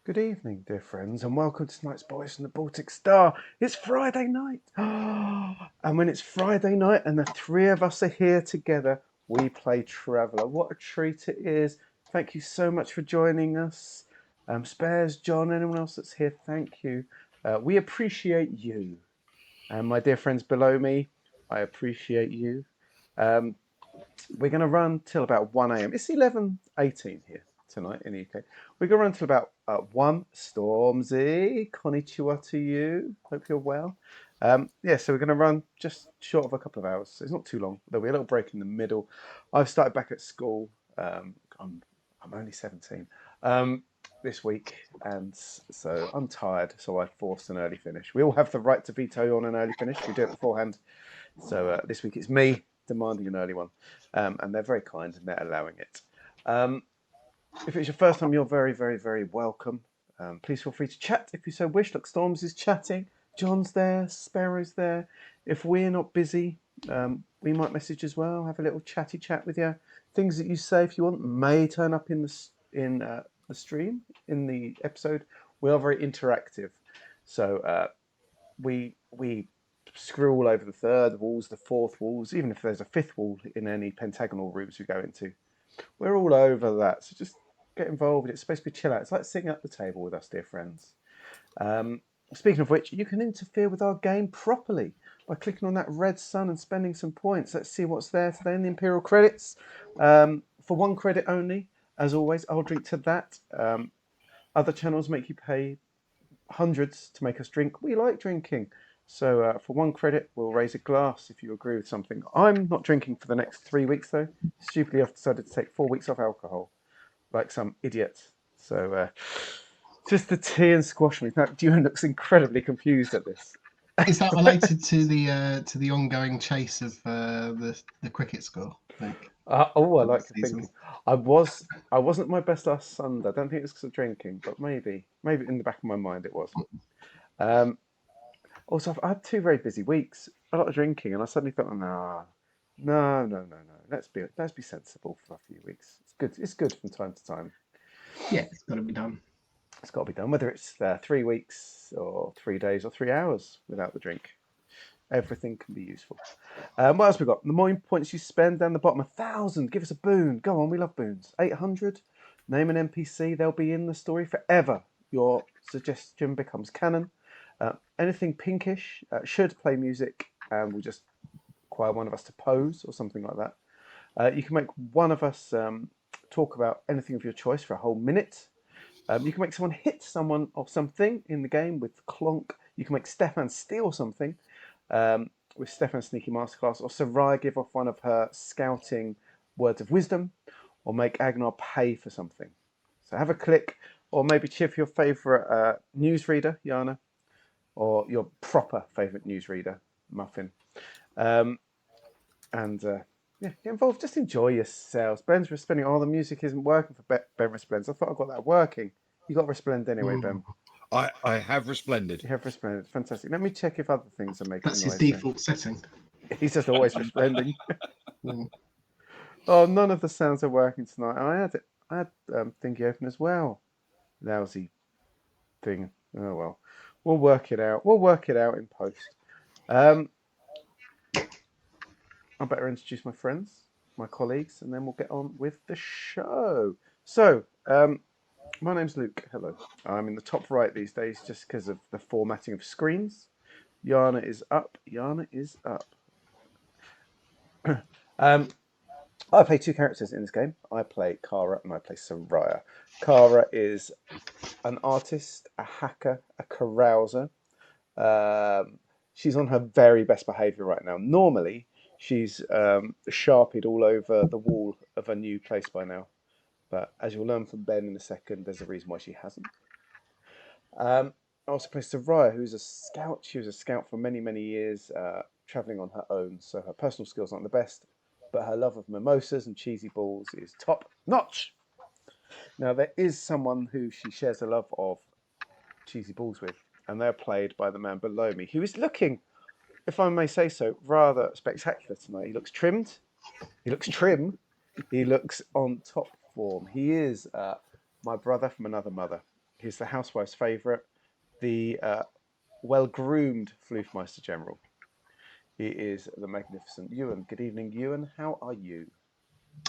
Good evening, dear friends, and welcome to tonight's Boys from the Baltic Star. It's Friday night, and when it's Friday night and the three of us are here together, we play Traveller. What a treat it is! Thank you so much for joining us. Spares, John, anyone else that's here, thank you. We appreciate you. And my dear friends below me, I appreciate you. Um, we're going to run till about 1 a.m. It's 11:18 here tonight in the UK. We're going to run till about 1. Stormzy, konnichiwa to you. Hope you're well. So we're going to run just short of a couple of hours. So it's not too long. There'll be a little break in the middle. I've started back at school. I'm only 17 this week, and so I'm tired. So I forced an early finish. We all have the right to veto on an early finish. We do it beforehand. So this week it's me demanding an early one, and they're very kind and they're allowing it. If it's your first time, you're very, very, very welcome. Please feel free to chat if you so wish. Look, Storms is chatting, John's there, Sparrow's there. If we're not busy, we might message as well, have a little chatty chat with you. Things that you say, if you want, may turn up in the stream, in the episode. We are very interactive, so we screw all over the third walls, the fourth walls, even if there's a fifth wall in any pentagonal rooms we go into. We're all over that, so just get involved. It's supposed to be chill out. It's like sitting at the table with us, dear friends. Speaking of which, you can interfere with our game properly by clicking on that red sun and spending some points. Let's see what's there today in the Imperial credits. For 1 credit only, as always, I'll drink to that. Other channels make you pay hundreds to make us drink. We like drinking. So for 1 credit, we'll raise a glass if you agree with something. I'm not drinking for the next 3 weeks, though. Stupidly, I've decided to take 4 weeks off alcohol, like some idiot. So just the tea and squash me. Now, Duane looks incredibly confused at this. Is that related to the ongoing chase of the cricket score? Like, I like to think I wasn't my best last Sunday. I don't think it was because of drinking, but maybe in the back of my mind it was. Um, Also, I had 2 very busy weeks, a lot of drinking, and I suddenly thought, no. Let's be sensible for a few weeks. It's good. It's good from time to time. Yeah, it's got to be done. It's got to be done, whether it's 3 weeks or 3 days or 3 hours without the drink. Everything can be useful. What else we got? The more points you spend down the bottom, 1,000. Give us a boon. Go on, we love boons. 800. Name an NPC. They'll be in the story forever. Your suggestion becomes canon. Anything pinkish should play music, and we'll just require one of us to pose or something like that. You can make one of us talk about anything of your choice for a whole minute. You can make someone hit someone or something in the game with clonk. You can make Stefan steal something with Stefan's Sneaky Masterclass, or Sarai give off one of her scouting words of wisdom, or make Agnar pay for something. So have a click, or maybe cheer for your favourite newsreader, Yana, or your proper favourite newsreader, Muffin. Get involved. Just enjoy yourselves. Ben's resplending. Oh, the music isn't working for Ben Resplendent. I thought I got that working. You got Resplendent anyway, Ben. I have Resplendent. You have Resplendent. Fantastic. Let me check if other things are making That's noise. his default setting. He's just always resplending. Oh, none of the sounds are working tonight. I had Thingy open as well. Lousy thing. Oh well. We'll work it out. We'll work it out in post. I better introduce my friends, my colleagues, and then we'll get on with the show. So, my name's Luke. Hello. I'm in the top right these days just because of the formatting of screens. Yana is up. I play 2 characters in this game. I play Kara and I play Soraya. Kara is an artist, a hacker, a carouser. She's on her very best behaviour right now. Normally, she's sharpied all over the wall of a new place by now. But as you'll learn from Ben in a second, there's a reason why she hasn't. I also play Soraya, who's a scout. She was a scout for many, many years, travelling on her own. So her personal skills aren't the best, but her love of mimosas and cheesy balls is top notch. Now, there is someone who she shares a love of cheesy balls with, and they're played by the man below me, who is looking, if I may say so, rather spectacular tonight. He looks trimmed. He looks trim. He looks on top form. He is my brother from another mother. He's the housewife's favourite, the well-groomed Floofmeister General. He is the magnificent Ewan. Good evening, Ewan. How are you?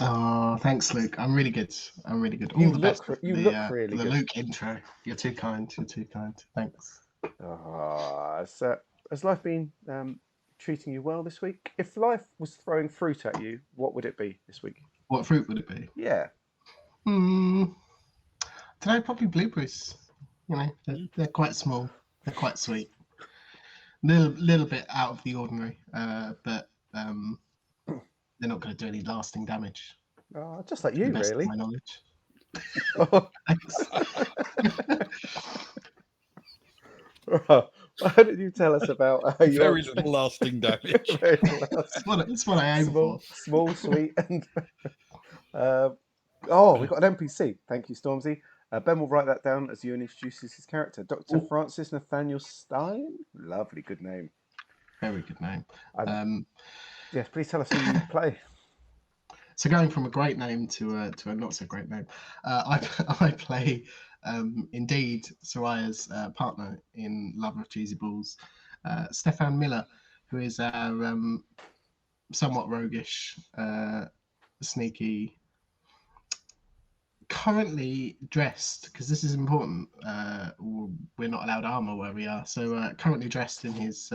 Oh, thanks, Luke. I'm really good. I'm really good. You All the best look for you the look really good. Luke intro. You're too kind. You're too kind. Thanks. Has life been treating you well this week? If life was throwing fruit at you, what would it be this week? What fruit would it be? Yeah. Today probably blueberries. You know, they're quite small. They're quite sweet. Little bit out of the ordinary, but they're not going to do any lasting damage. Just like To the you, best really. of my knowledge. Oh, Thanks. why don't you tell us about your Very little lasting damage. very last- It's what I aim for. small, sweet, and we've got an NPC. Thank you, Stormzy. Ben will write that down as Ewan introduces his character, Dr. Ooh. Francis Nathaniel Stein. Lovely, good name. Very good name. Yes, please tell us who you play. So going from a great name to a not so great name, I play indeed Soraya's partner in Love of Cheesy Balls, Stefan Miller, who is our somewhat roguish, sneaky, currently dressed, because this is important. We're not allowed armor where we are, so currently dressed in his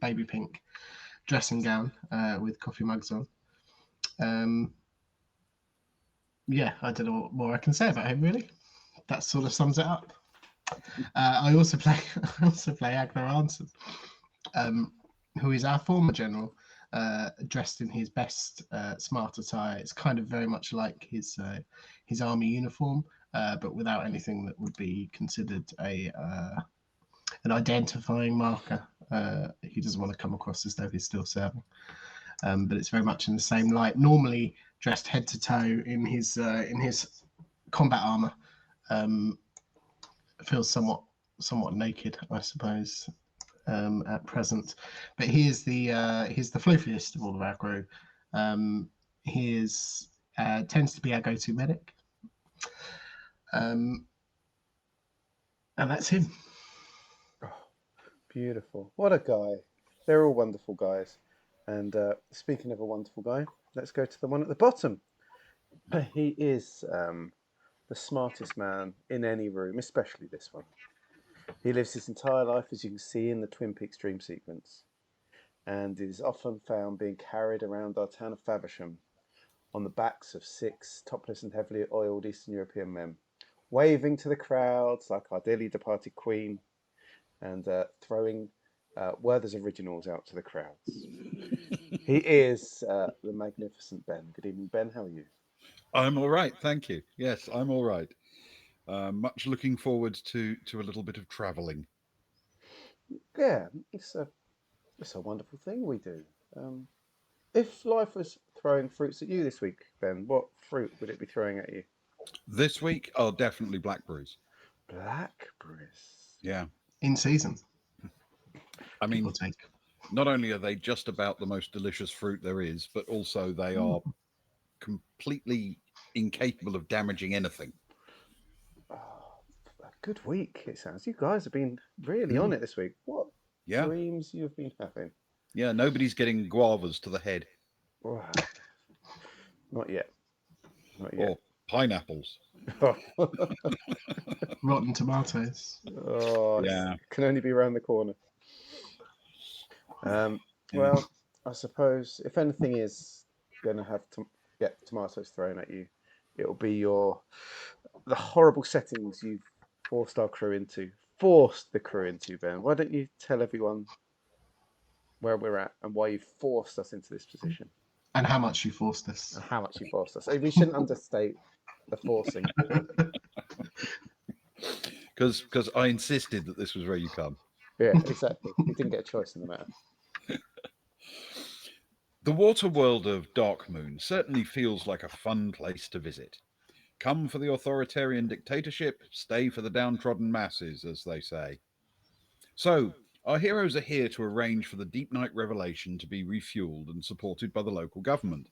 baby pink dressing gown with coffee mugs on. Yeah, I don't know what more I can say about him, really. That sort of sums it up. I also play Agner Arnson, who is our former general, dressed in his best smart attire. It's kind of very much like his army uniform, but without anything that would be considered an identifying marker. He doesn't want to come across as though he's still serving. But it's very much in the same light. Normally dressed head to toe in his combat armor, feels somewhat naked, I suppose, at present. But he's the floofiest of all of our crew. He is tends to be our go-to medic, and that's him. Beautiful. What a guy. They're all wonderful guys. And speaking of a wonderful guy, let's go to the one at the bottom. He is the smartest man in any room, especially this one. He lives his entire life, as you can see in the Twin Peaks dream sequence, and is often found being carried around our town of Faversham on the backs of 6 topless and heavily oiled Eastern European men, waving to the crowds like our dearly departed Queen, and throwing Werther's originals out to the crowds. He is the magnificent Ben. Good evening, Ben. How are you? I'm all right, thank you. Yes, I'm all right. Much looking forward to a little bit of travelling. Yeah, it's a wonderful thing we do. If life was throwing fruits at you this week, Ben, what fruit would it be throwing at you? This week, definitely blackberries. Blackberries. Yeah, In season. I mean, People take. not only are they just about the most delicious fruit there is, but also they are completely incapable of damaging anything. Oh, a good week, it sounds. You guys have been really on it this week. What dreams you've been having. Yeah, nobody's getting guavas to the head. Wow. Not yet. Or pineapples. Rotten tomatoes. Yeah. Can only be around the corner. Well, I suppose if anything is going to have to get tomatoes thrown at you, it'll be the horrible settings you've forced the crew into, Ben. Why don't you tell everyone where we're at and why you forced us into this position? And how much you forced us. And how much you forced us. We shouldn't understate the forcing. Because I insisted that this was where you come. Yeah, exactly. You didn't get a choice in the matter. The water world of Darkmoon certainly feels like a fun place to visit. Come for the authoritarian dictatorship, stay for the downtrodden masses, as they say. So, our heroes are here to arrange for the Deep Night Revelation to be refueled and supported by the local government,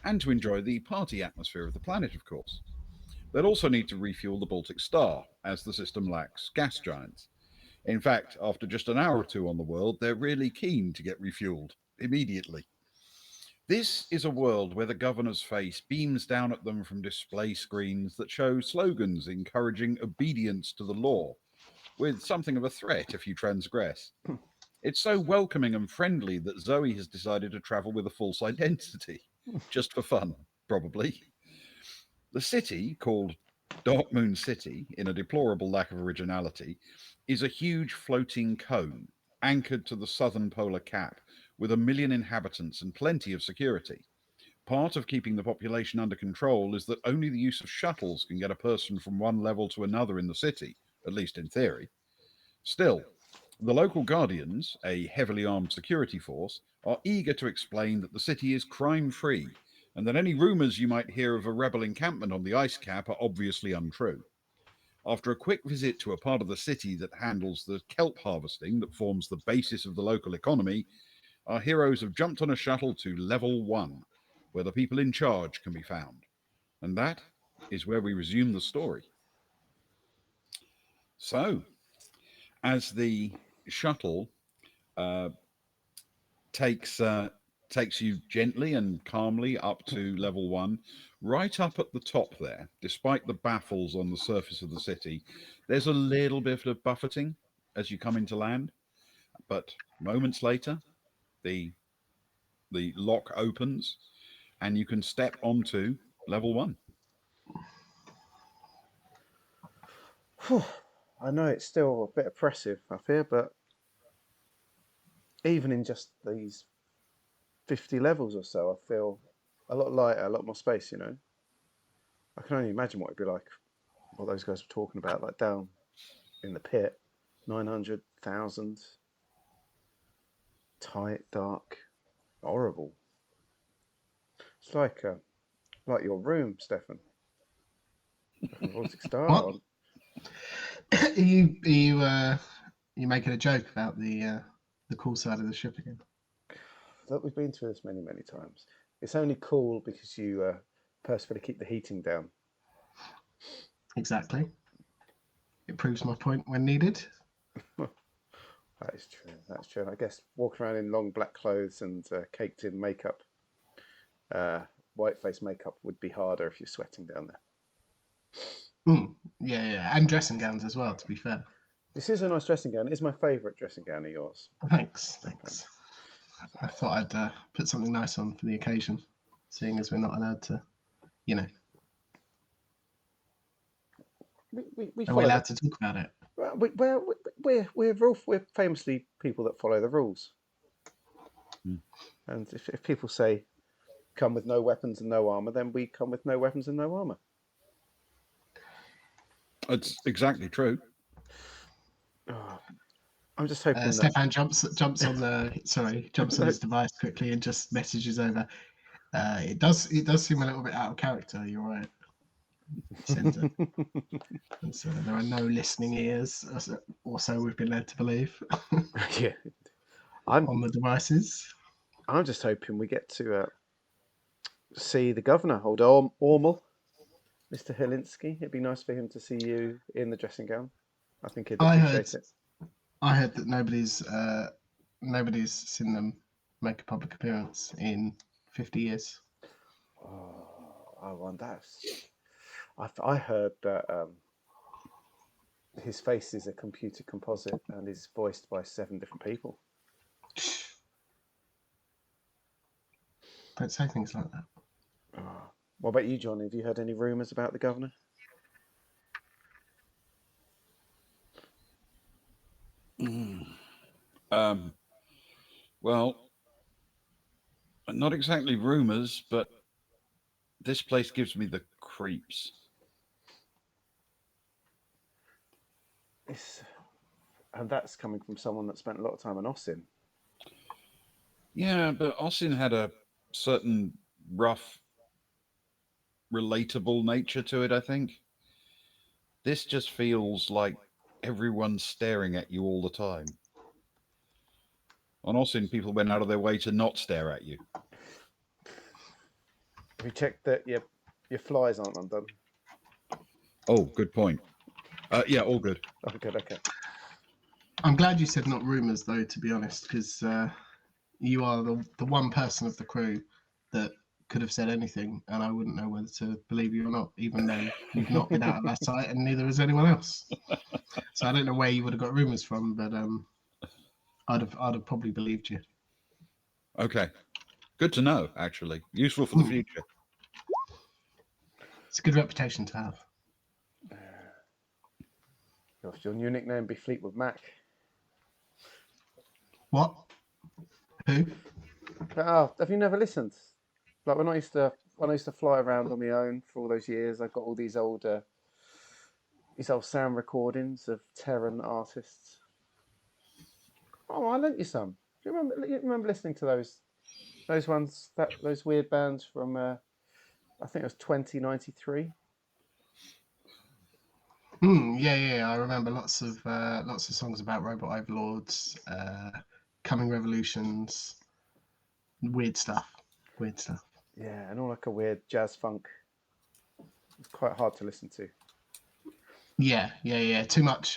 and to enjoy the party atmosphere of the planet, of course. They'll also need to refuel the Baltic Star, as the system lacks gas giants. In fact, after just an hour or two on the world, they're really keen to get refueled immediately. This is a world where the governor's face beams down at them from display screens that show slogans encouraging obedience to the law, with something of a threat if you transgress. It's so welcoming and friendly that Zoe has decided to travel with a false identity, just for fun, probably. The city, called Darkmoon City, in a deplorable lack of originality, is a huge floating cone anchored to the southern polar cap with 1 million inhabitants and plenty of security. Part of keeping the population under control is that only the use of shuttles can get a person from one level to another in the city, at least in theory. Still, the local guardians, a heavily armed security force, are eager to explain that the city is crime free and that any rumours you might hear of a rebel encampment on the ice cap are obviously untrue. After a quick visit to a part of the city that handles the kelp harvesting that forms the basis of the local economy, our heroes have jumped on a shuttle to level 1, where the people in charge can be found. And that is where we resume the story. So, as the shuttle uh, takes you gently and calmly up to level 1, right up at the top there, despite the baffles on the surface of the city, there's a little bit of buffeting as you come into land, but moments later, the lock opens and you can step onto level 1. I know it's still a bit oppressive up here, but even in just these 50 levels or so, I feel a lot lighter, a lot more space, you know. I can only imagine what it'd be like, what those guys were talking about, like down in the pit, 900,000, tight, dark, horrible. It's like your room, Stefan. From the Baltic Star. What? You making a joke about the cool side of the ship again? Look, we've been through this many, many times. It's only cool because you purposefully keep the heating down. Exactly. It proves my point when needed. That is true. That's true. And I guess walking around in long black clothes and caked in makeup, white face makeup would be harder if you're sweating down there. Yeah, and dressing gowns as well, to be fair. This is a nice dressing gown. It is my favourite dressing gown of yours. Thanks. I thought I'd put something nice on for the occasion, seeing as we're not allowed to, you know. We Are we allowed to talk about it? We're famously people that follow the rules. And if people say come with no weapons and no armour, then we come with no weapons and no armour. It's exactly true. I'm just hoping that Stefan jumps on his device quickly and just messages over. It does seem a little bit out of character. You're right. Sends it. And so there are no listening ears, or so we've been led to believe. Yeah, on the devices. I'm just hoping we get to see the governor, old Ormel, Mr. Helinski. It'd be nice for him to see you in the dressing gown. I think he'd appreciate it. I heard that nobody's seen them make a public appearance in 50 years. And I heard that his face is a computer composite and is voiced by 7 different people. Don't say things like that. What about you, Johnny? Have you heard any rumours about the governor? Well, not exactly rumours, but this place gives me the creeps. And that's coming from someone that spent a lot of time on Osin. Yeah, but Osin had a certain rough, relatable nature to it, I think. This just feels like everyone's staring at you all the time. On Osin, people went out of their way to not stare at you. Have you checked that your flies aren't undone? Oh, good point. Yeah, all good. Oh, good. Okay. I'm glad you said not rumours, though, to be honest, because you are the one person of the crew that could have said anything, and I wouldn't know whether to believe you or not, even though you've not been out of our sight, and neither has anyone else. So I don't know where you would have got rumours from, but I'd have probably believed you. Okay. Good to know, actually. Useful for the future. It's a good reputation to have. Your new nickname be Fleetwood Mac. What? Who? Oh, have you never listened? Like when I used to fly around on my own for all those years, I got all these old sound recordings of Terran artists. Oh, I lent you some. Do you remember listening to those ones, those weird bands from I think it was 2093. Yeah. I remember lots of songs about robot overlords, coming revolutions, weird stuff. Yeah, and all like a weird jazz funk. It's quite hard to listen to. Yeah. Too much.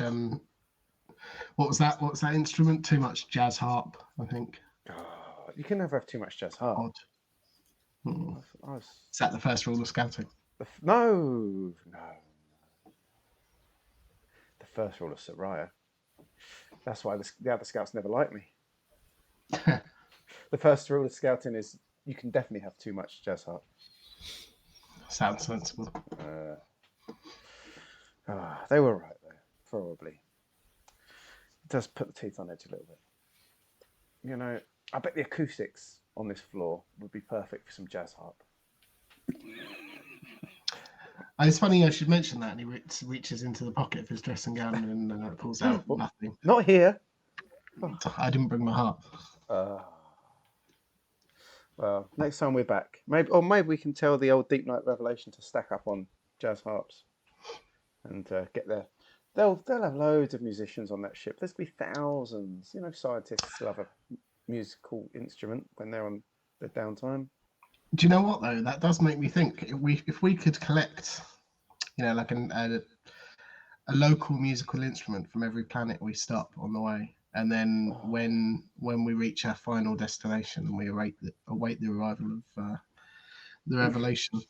What was that? What's that instrument? Too much jazz harp, I think. Oh, you can never have too much jazz harp. Odd. Hmm. I was, Is that the first rule of scouting? no. The first rule of Soraya. That's why the other scouts never liked me. The first rule of scouting is you can definitely have too much jazz harp. Sounds sensible. They were right there, probably. It does put the teeth on edge a little bit. You know, I bet the acoustics on this floor would be perfect for some jazz harp. It's funny I should mention that, and he reaches into the pocket of his dressing gown and pulls out nothing. Not here. I didn't bring my harp. Well, next time we're back, maybe we can tell the old Deep Night Revelation to stack up on jazz harps and get there. They'll have loads of musicians on that ship. There's going to be thousands. You know, scientists love a musical instrument when they're on their downtime. Do you know what though? That does make me think. If we could collect, like a local musical instrument from every planet we stop on the way, and then when we reach our final destination and we await the arrival of the revelation,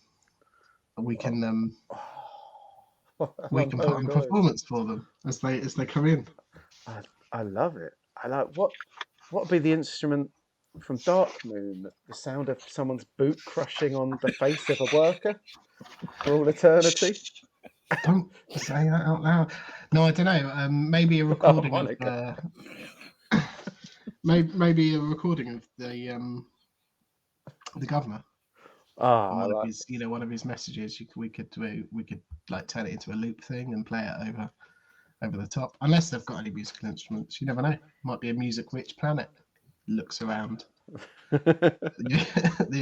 we can put on a performance for them as they come in. I love it. I like what would be the instrument from Darkmoon? The sound of someone's boot crushing on the face of a worker for all eternity. Don't say that out loud. No, I don't know. Maybe a recording of maybe a recording of the governor. One of his messages. We could like turn it into a loop thing and play it over the top. Unless they've got any musical instruments, you never know. Might be a music-rich planet. Looks around the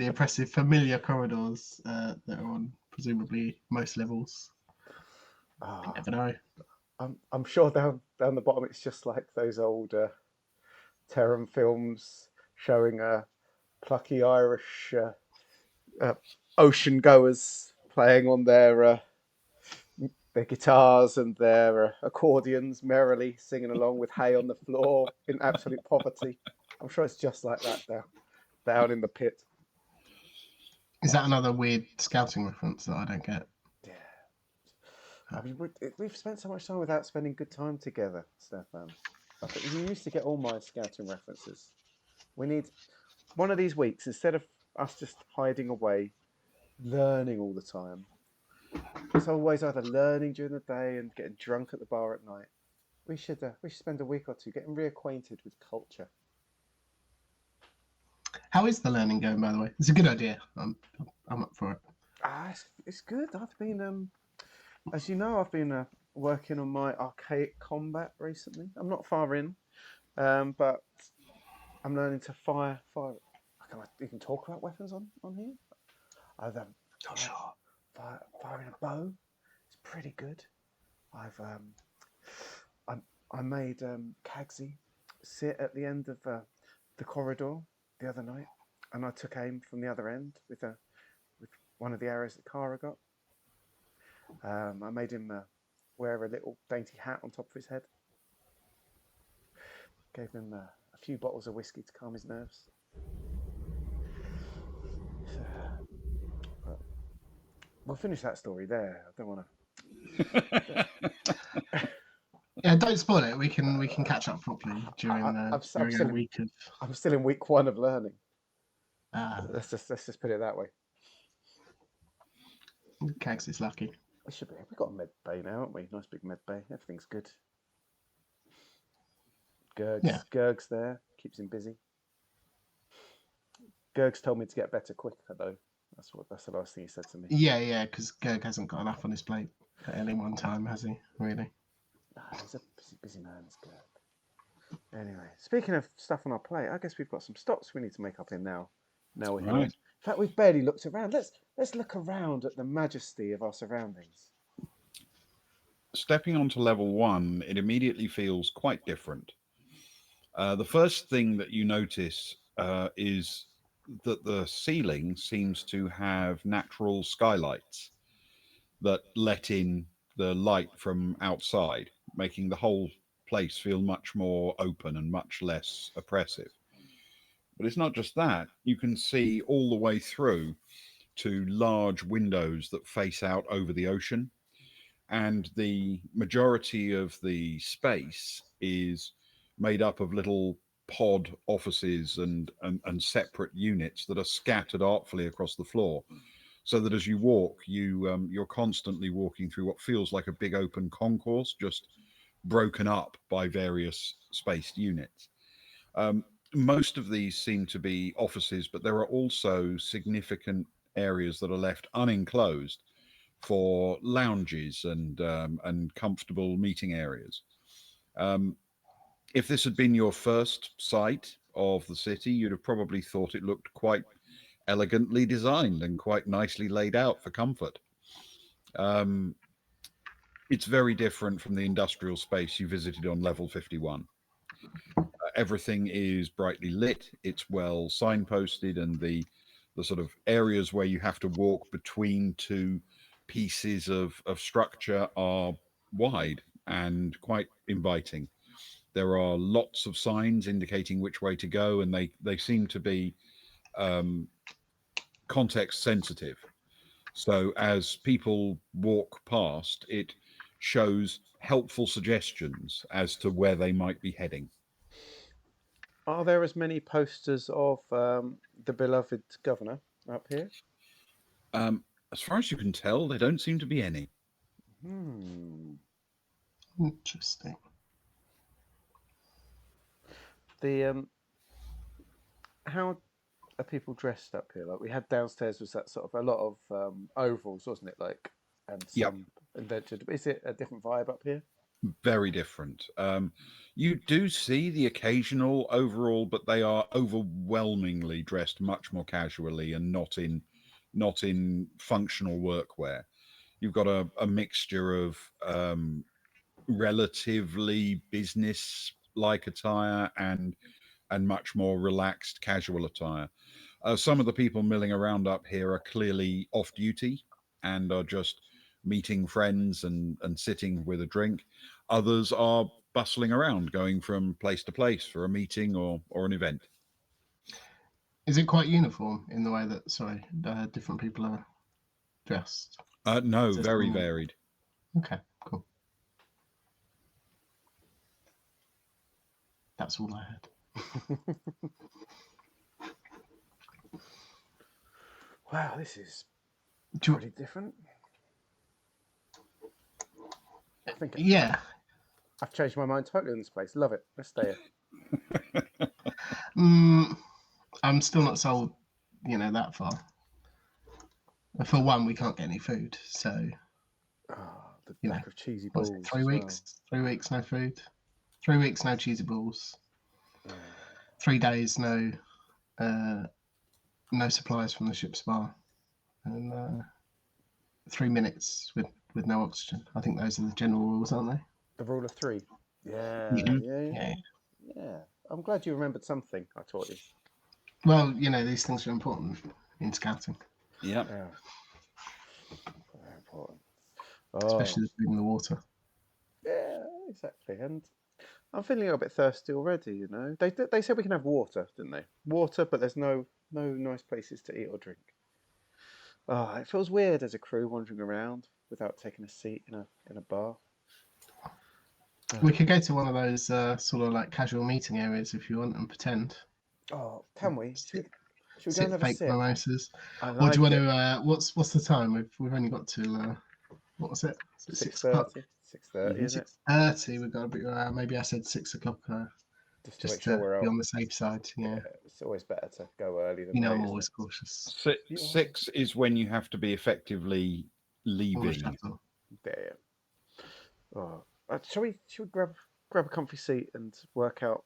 oppressive familiar corridors that are on presumably most levels. You never know. I'm sure down the bottom it's just like those old Terran films showing plucky Irish ocean goers playing on their guitars and their accordions, merrily singing along with hay on the floor in absolute poverty. I'm sure it's just like that down in the pit. Is that another weird scouting reference that I don't get? Yeah. I mean, we've spent so much time without spending good time together, Stefan. I think you used to get all my scouting references. We need one of these weeks, instead of us just hiding away, learning all the time. It's always either learning during the day and getting drunk at the bar at night. We should spend a week or two getting reacquainted with culture. How is the learning going, by the way? It's a good idea. I'm up for it. It's good. I've been, as you know, I've been working on my archaic combat recently. I'm not far in, but I'm learning to fire. You can talk about weapons on here. I've firing a bow. It's pretty good. I made Kagsy sit at the end of the corridor the other night, and I took aim from the other end with one of the arrows that Kara got. I made him wear a little dainty hat on top of his head. Gave him a few bottles of whiskey to calm his nerves. But we'll finish that story there. I don't want to. Yeah, don't spoil it. We can catch up properly during I'm a week of. I'm still in week 1 of learning. Ah, Let's just put it that way. Cags is lucky. We should be. We've got a med bay now, haven't we? Nice big med bay. Everything's good. Gerg's there. Keeps him busy. Gerg's told me to get better quicker though. That's the last thing he said to me. Yeah, because Gerg hasn't got enough on his plate at any one time, has he? Really? He's a busy man, this Gerg. Anyway, speaking of stuff on our plate, I guess we've got some stops we need to make up in now. Now we're here. Right. In fact, we've barely looked around. Let's look around at the majesty of our surroundings. Stepping onto level 1, it immediately feels quite different. The first thing that you notice is that the ceiling seems to have natural skylights that let in the light from outside, making the whole place feel much more open and much less oppressive. But it's not just that. You can see all the way through to large windows that face out over the ocean. And the majority of the space is made up of little pod offices and separate units that are scattered artfully across the floor, so that as you walk, you're constantly walking through what feels like a big open concourse, just broken up by various spaced units. Most of these seem to be offices, but there are also significant areas that are left unenclosed for lounges and comfortable meeting areas. If this had been your first sight of the city, you'd have probably thought it looked quite elegantly designed and quite nicely laid out for comfort. It's very different from the industrial space you visited on level 51. Everything is brightly lit, it's well signposted, and the sort of areas where you have to walk between two pieces of structure are wide and quite inviting. There are lots of signs indicating which way to go, and they seem to be context sensitive. So as people walk past, it shows helpful suggestions as to where they might be heading. Are there as many posters of the beloved governor up here? As far as you can tell, there don't seem to be any. Interesting. How are people dressed up here? Like we had downstairs was that sort of a lot of overalls, wasn't it? Like and some invented. Is it a different vibe up here? Very different. You do see the occasional overall, but they are overwhelmingly dressed much more casually and not in functional workwear. You've got a mixture of relatively business-like attire and much more relaxed casual attire. Some of the people milling around up here are clearly off duty and are just meeting friends and sitting with a drink. Others are bustling around, going from place to place for a meeting or an event. Is it quite uniform in the way that, different people are dressed? No, very varied. Okay, cool. That's all I had. Wow, this is pretty different. I think I've changed my mind totally on this place. Love it. Let's stay here. I'm still not sold, that far. For one, we can't get any food, so the lack of cheesy balls. 3 weeks? 3 weeks, no food. 3 weeks, no cheesy balls. 3 days, no supplies from the ship's bar, and 3 minutes with no oxygen. I think those are the general rules, aren't they? The rule of 3. Yeah. I'm glad you remembered something I taught you. Well, these things are important in scouting. Yeah. Very important. especially the food in the water. Yeah, exactly. And I'm feeling a little bit thirsty already. You know, they said we can have water, didn't they? Water, but there's no nice places to eat or drink. Oh, it feels weird as a crew wandering around without taking a seat in a bar. We could go to one of those sort of like casual meeting areas if you want and pretend. Oh, can we? Should we go Sit and have a fake sip? mimosas. I Or do you like want it. to? What's the time? We've only got till what was it? Is it 6 o'clock? 6:30. 6:30, isn't it? 6:30. We've got to be. Maybe I said 6 o'clock. To make Just sure to we're be out. on the safe side. Yeah. It's always better to go early than You know, late, I'm isn't always it? cautious. Six is when you have to be effectively On the leaving. shuttle. There. Oh, shall we grab a comfy seat and work out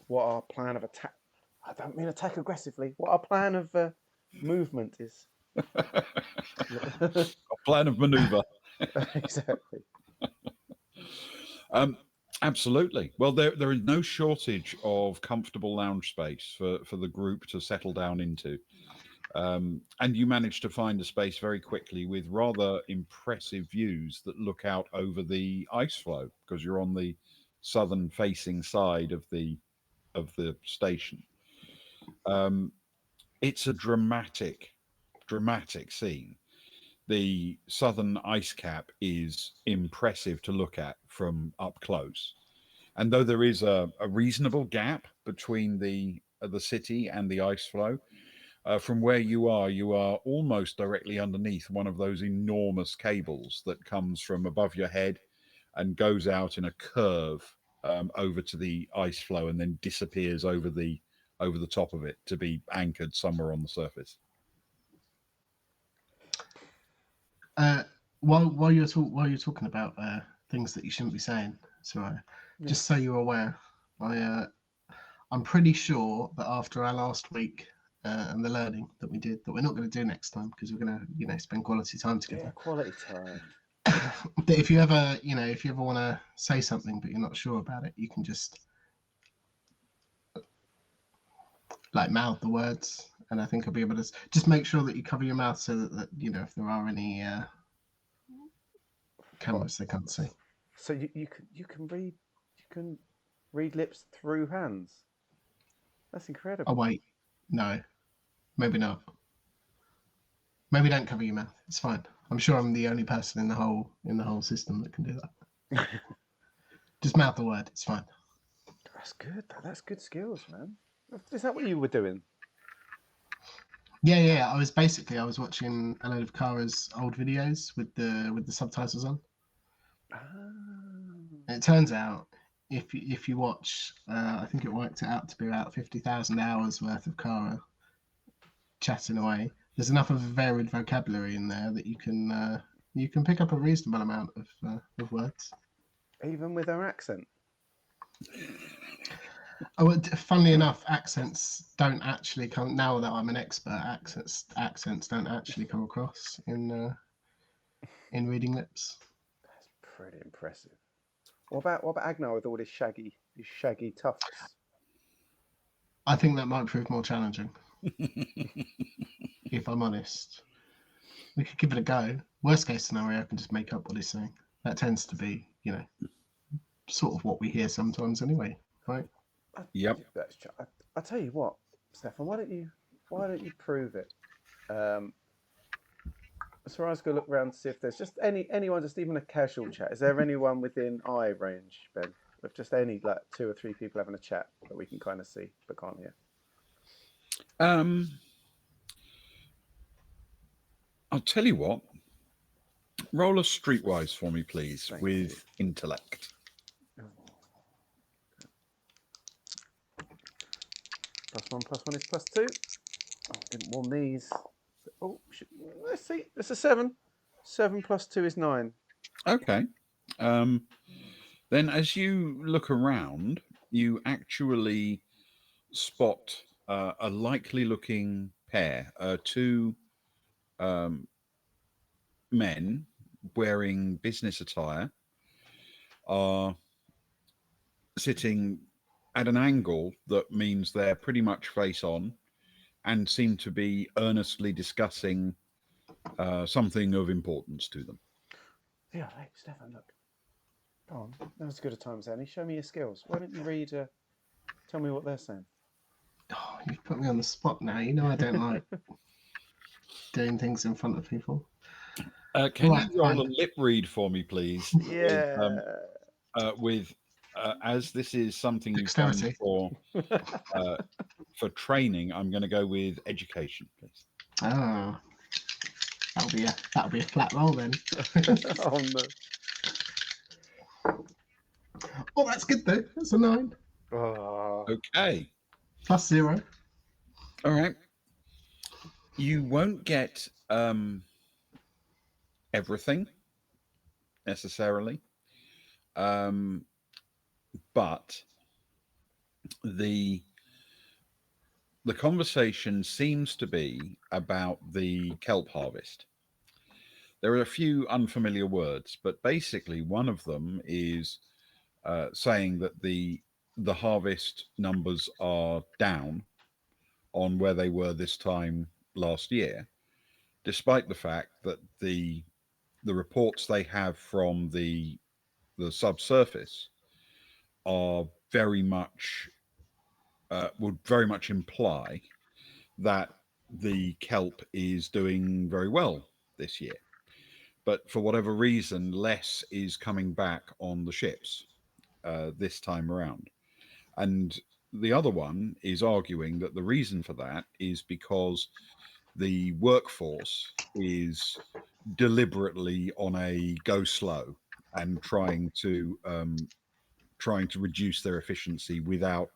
what our plan of attack? I don't mean attack aggressively. What our plan of movement is. A plan of manoeuvre. Exactly. Absolutely. Well, there is no shortage of comfortable lounge space for the group to settle down into. And you managed to find a space very quickly with rather impressive views that look out over the ice floe because you're on the southern facing side of the station. It's a dramatic scene. The southern ice cap is impressive to look at from up close. And though there is a reasonable gap between the city and the ice floe, from where you are almost directly underneath one of those enormous cables that comes from above your head and goes out in a curve over to the ice floe and then disappears over the top of it to be anchored somewhere on the surface. While you're talking about things that you shouldn't be saying, so just so you're aware, I'm pretty sure that after our last week and the learning that we did, that we're not going to do next time because we're going to spend quality time together. Yeah, quality time. That if you ever want to say something but you're not sure about it, you can just like mouth the words, and I think I'll be able to just make sure that you cover your mouth so that if there are any cameras they can't see. So you can read lips through hands. That's incredible. Oh wait, no, maybe not. Maybe don't cover your mouth. It's fine. I'm sure I'm the only person in the whole system that can do that. Just mouth the word. It's fine. That's good. That's good skills, man. Is that what you were doing? Yeah. I was watching a load of Kara's old videos with the subtitles on. And it turns out if you watch, I think it worked out to be about 50,000 hours worth of Kara chatting away. There's enough of a varied vocabulary in there that you can pick up a reasonable amount of words. Even with her accent. Oh, funnily enough, accents don't actually come. Now that I'm an expert, accents don't actually come across in reading lips. That's pretty impressive. What about Agnar with all his shaggy tufts? I think that might prove more challenging. If I'm honest, we could give it a go. Worst case scenario, I can just make up what he's saying. That tends to be, sort of what we hear sometimes anyway, right? Yep. I'll tell you what, Stefan. Why don't you prove it? So I was going to look around to see if there's just anyone, just even a casual chat. Is there anyone within eye range, Ben? With just any like 2 or 3 people having a chat that we can kind of see but can't hear. I'll tell you what. Roll a streetwise for me, please, Thank with you. intellect. +1 is +2. Oh, didn't warm these. Oh, let's see. It's a 7. 7 + 2 is 9. Okay. Then as you look around, you actually spot a likely looking pair, 2 men wearing business attire are sitting at an angle that means they're pretty much face on and seem to be earnestly discussing something of importance to them. Yeah, hey, Stefan, look. Go on. Now's as good a time as any. Show me your skills. Why don't you read? Tell me what they're saying. Oh, you've put me on the spot now. You know I don't like doing things in front of people. Can Right, you roll fine. a lip read for me, please? Yeah. With as this is something you've Dexterity. done for training, I'm going to go with education, please. Oh, that'll be a flat roll then. Oh no. Oh, that's good though. That's a 9 Oh. Okay. plus 0. All right. You won't get everything necessarily, but the conversation seems to be about the kelp harvest. There are a few unfamiliar words, but basically one of them is saying that the harvest numbers are down on where they were this time last year, despite the fact that the reports they have from the subsurface are very much would very much imply that the kelp is doing very well this year. But for whatever reason, less is coming back on the ships this time around. And the other one is arguing that the reason for that is because the workforce is deliberately on a go slow and trying to reduce their efficiency without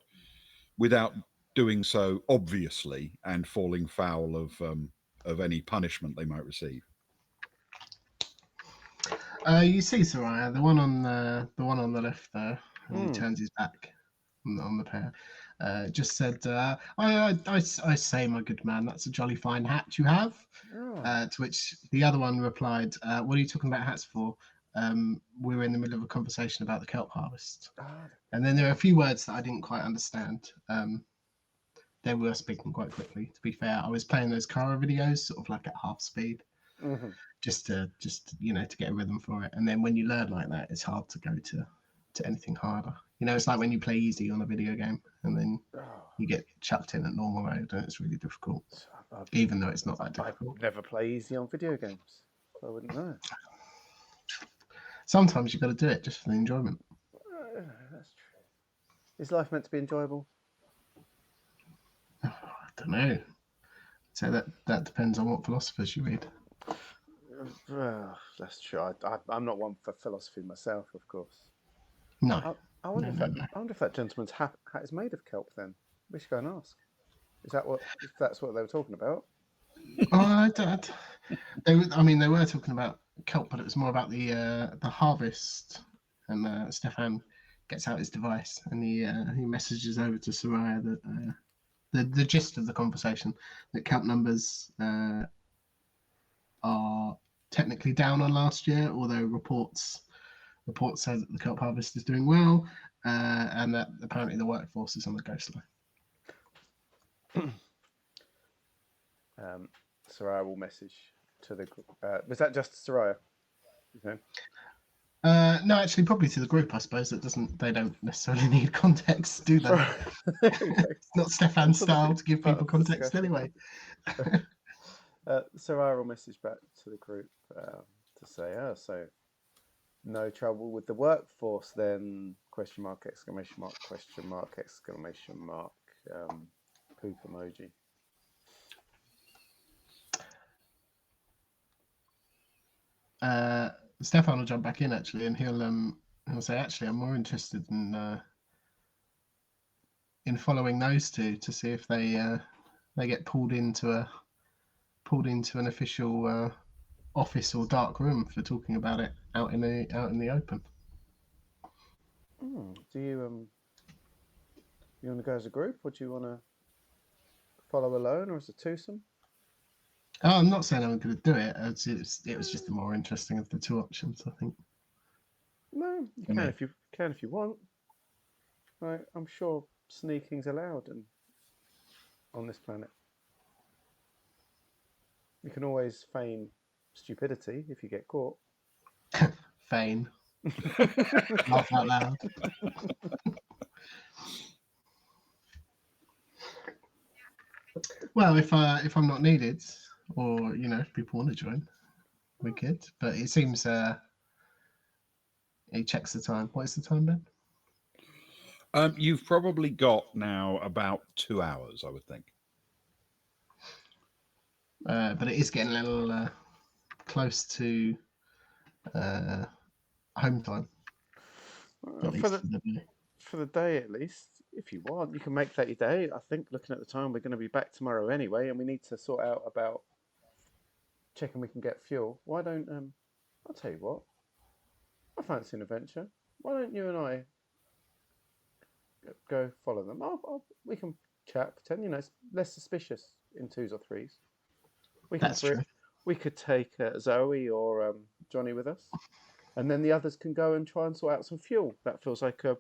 doing so obviously and falling foul of any punishment they might receive. You see, Soraya, the one on the left there, and he turns his back on the pair. Just said, I say, my good man, that's a jolly fine hat you have. Oh. To which the other one replied, what are you talking about hats for? We were in the middle of a conversation about the kelp harvest. And then there are a few words that I didn't quite understand. They were speaking quite quickly, to be fair. I was playing those Kara videos sort of like at half speed. Mm-hmm. Just to get a rhythm for it. And then when you learn like that, it's hard to go to anything harder. It's like when you play easy on a video game and then you get chucked in at normal mode and it's really difficult, even though it's not that difficult. I never play easy on video games, so I wouldn't know. Sometimes you've got to do it just for the enjoyment. That's true. Is life meant to be enjoyable? I don't know. So that depends on what philosophers you read. That's true. I'm not one for philosophy myself, of course. No. I wonder if that gentleman's hat is made of kelp. Then we should go and ask. If that's what they were talking about? They were talking about kelp, but it was more about the harvest. And Stefan gets out his device and he messages over to Soraya that the gist of the conversation, that kelp numbers are technically down on last year, although reports say that the kelp harvest is doing well, and that apparently the workforce is on the go slow. Soraya will message to the group. Was that just Soraya? Okay. No, actually, probably to the group. I suppose they don't necessarily need context, do they? It's not Stefan's style to give people context anyway. Soraya will message back to the group to say, so no trouble with the workforce then, ? Exclamation mark, question mark, exclamation mark, poop emoji. Stefan will jump back in actually, and he'll say, actually, I'm more interested in following those two to see if they get pulled into an official office or dark room for talking about it out in the open. Do you want to go as a group, or do you want to follow alone, or as a twosome? Oh, I'm not saying I'm going to do it. It was just the more interesting of the two options, I think. No, you can if you want. Right, I'm sure sneaking's allowed on this planet. You can always feign stupidity if you get caught. vain. Laugh out loud. Well, if I'm not needed, or if people want to join, we could. But it seems he checks the time. What is the time, Ben? You've probably got now about 2 hours, I would think. But it is getting a little close to home time. At least for the day, at least. If you want, you can make that your day. I think looking at the time, we're going to be back tomorrow anyway, and we need to sort out about checking we can get fuel. Why don't I'll tell you what. I fancy an adventure. Why don't you and I go follow them? We can chat, pretend it's less suspicious in twos or threes. That's true. We could take Zoe or Johnny with us, and then the others can go and try and sort out some fuel. That feels like a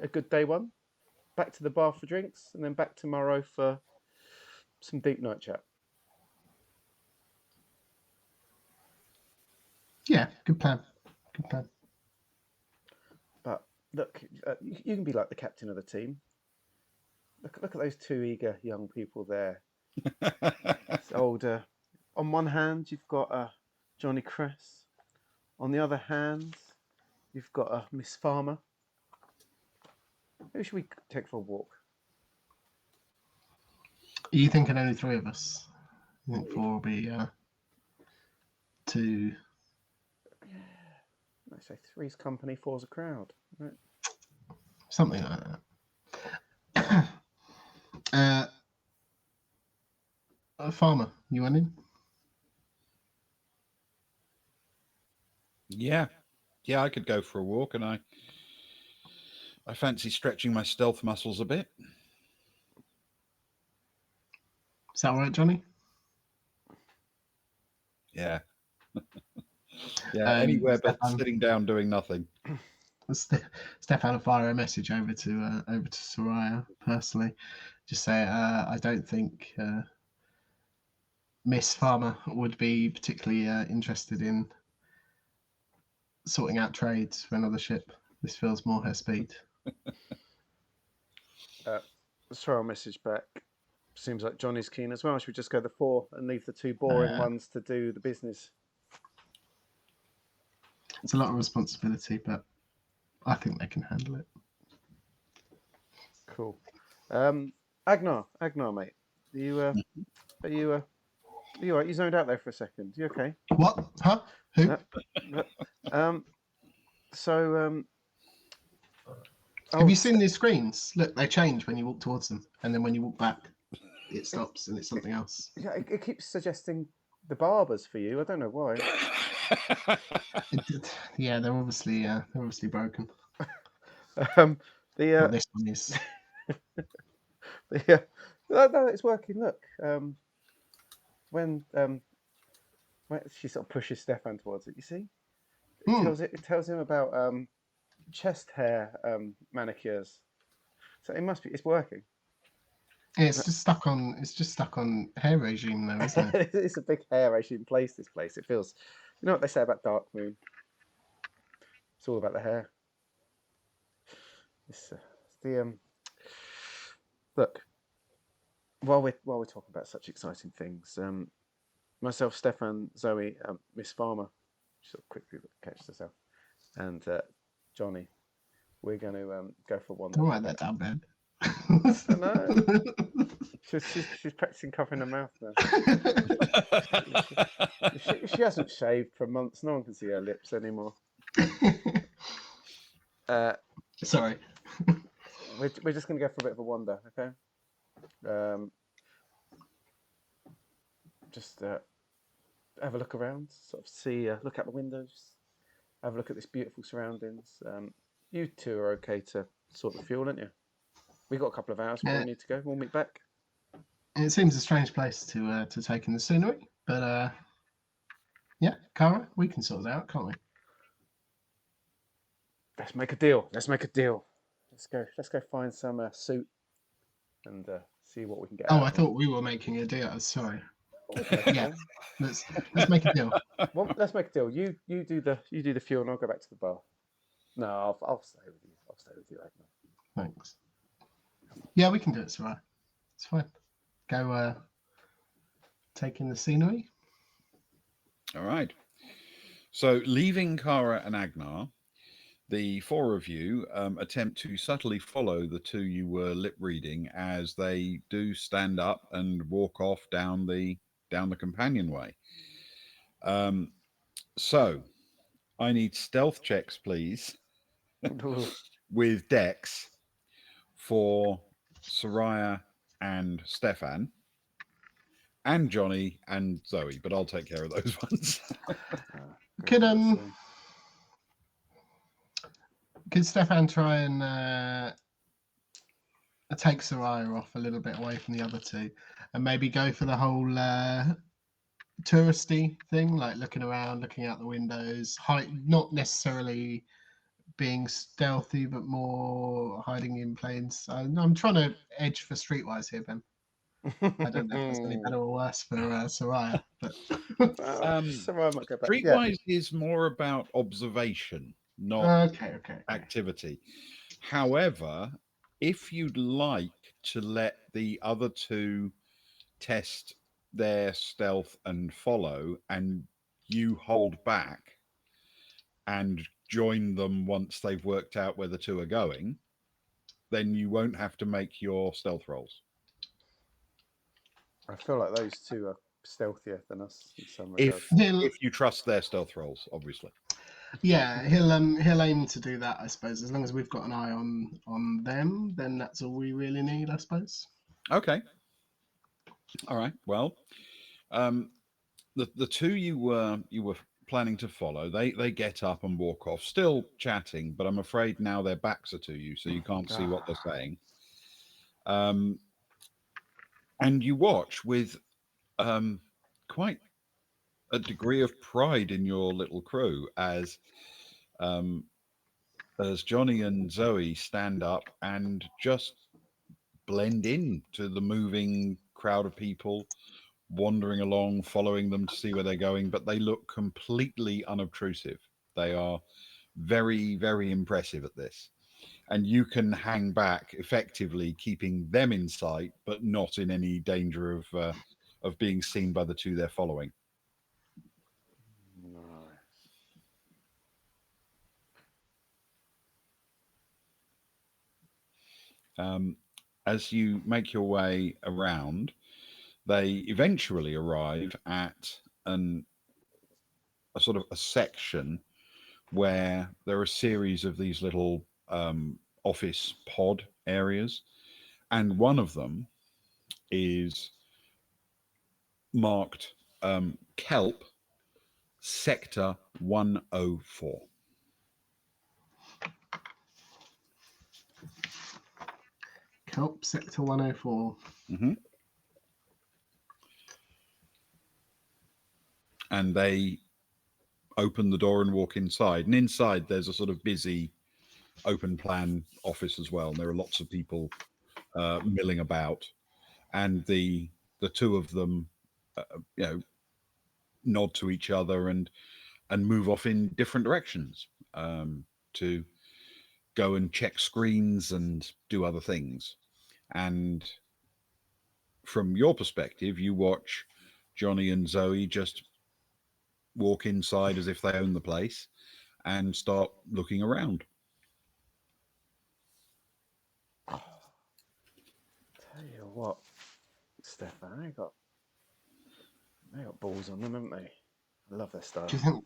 good day one. Back to the bar for drinks, and then back tomorrow for some deep night chat. Yeah, good plan. Good plan. But look, you can be like the captain of the team. Look at those two eager young people there. It's older. On one hand, you've got Johnny Cress. On the other hand, you've got Miss Farmer. Who should we take for a walk? Are you thinking only three of us? I think four will be two. Yeah. I say three's company, four's a crowd. Right? Something like that. Farmer, you want in? Yeah, I could go for a walk, and I fancy stretching my stealth muscles a bit. Is that all right, Johnny? Yeah. Yeah, anywhere but sitting down doing nothing. Stefan will fire a message over to Soraya personally. Just say, I don't think Miss Farmer would be particularly interested in sorting out trades for another ship. This feels more her speed. Sorry, I'll message back. Seems like Johnny's keen as well. Should we just go the four and leave the two boring ones to do the business? It's a lot of responsibility, but I think they can handle it. Cool. Agnar, mate. Are you all right? You zoned out there for a second. You okay? What? Huh? Who? Have you seen these screens? Look, they change when you walk towards them, and then when you walk back, it stops and it's something else. Yeah, it keeps suggesting the barbers for you. I don't know why. Yeah, they're obviously broken. This one is. No, it's working. Look, when she sort of pushes Stefan towards it, you see, it tells him about chest hair manicures. So it's working. Yeah, it's just stuck on hair regime though, isn't it? It's a big hair regime place. This place. It feels. You know what they say about Darkmoon? It's all about the hair. It's the look. While we're talking about such exciting things, myself, Stefan, Zoe, Miss Farmer, sort of quickly catches herself, and Johnny, we're going to go for one. Don't write that down, Ben. No. She's practicing covering her mouth now. she hasn't shaved for months. No one can see her lips anymore. Sorry. We're just going to go for a bit of a wander, okay? Just have a look around, sort of see, look out the windows, have a look at this beautiful surroundings. You two are okay to sort the fuel, aren't you? We've got a couple of hours before we need to go. We'll meet back. It seems a strange place to take in the scenery, but yeah, Cara, we can sort it out, can't we? Let's make a deal. Let's go find some suit and see what we can get. Oh, I thought we were making a deal. Sorry. Okay, Yeah. fine. Let's make a deal. Well, let's make a deal. You do the fuel, and I'll go back to the bar. No, I'll stay with you. I'll stay with you, Agnar. Thanks. Yeah, we can do it, Sarai. It's fine. Go take in the scenery. All right. So, leaving Kara and Agnar, the four of you attempt to subtly follow the two you were lip reading as they do stand up and walk off down the companionway. So, I need stealth checks, please, with Dex for Soraya and Stefan, and Johnny and Zoe, but I'll take care of those ones. Could Stefan try and take Soraya off a little bit away from the other two, and maybe go for the whole touristy thing, like looking around, looking out the windows, not necessarily being stealthy, but more hiding in plain sight. I'm trying to edge for streetwise here, Ben. I don't know if that's any better or worse for Soraya, but Soraya might go back. Streetwise is more about observation, not okay. activity. However, if you'd like to let the other two test their stealth and follow, and you hold back and join them once they've worked out where the two are going, then you won't have to make your stealth rolls. I feel like those two are stealthier than us in some regards. If you trust their stealth rolls, obviously. Yeah, he'll aim to do that, I suppose. As long as we've got an eye on them, then that's all we really need, I suppose. Okay. All right. Well, the two you were planning to follow, they get up and walk off, still chatting, but I'm afraid now their backs are to you, so you can't see what they're saying. And you watch with quite a degree of pride in your little crew as Johnny and Zoe stand up and just blend in to the moving crowd of people wandering along, following them to see where they're going, but they look completely unobtrusive. They are very, very impressive at this. And you can hang back effectively, keeping them in sight, but not in any danger of being seen by the two they're following. As you make your way around, they eventually arrive at a sort of a section where there are a series of these little office pod areas, and one of them is marked kelp sector 104. Kelp sector 104. Mm-hmm. And they open the door and walk inside, and inside there's a sort of busy open plan office as well, and there are lots of people milling about, and the two of them nod to each other and move off in different directions to go and check screens and do other things. And from your perspective, you watch Johnny and Zoe just walk inside as if they own the place and start looking around. Tell you what, Stefan, they got balls on them, haven't they? I love their style. Do you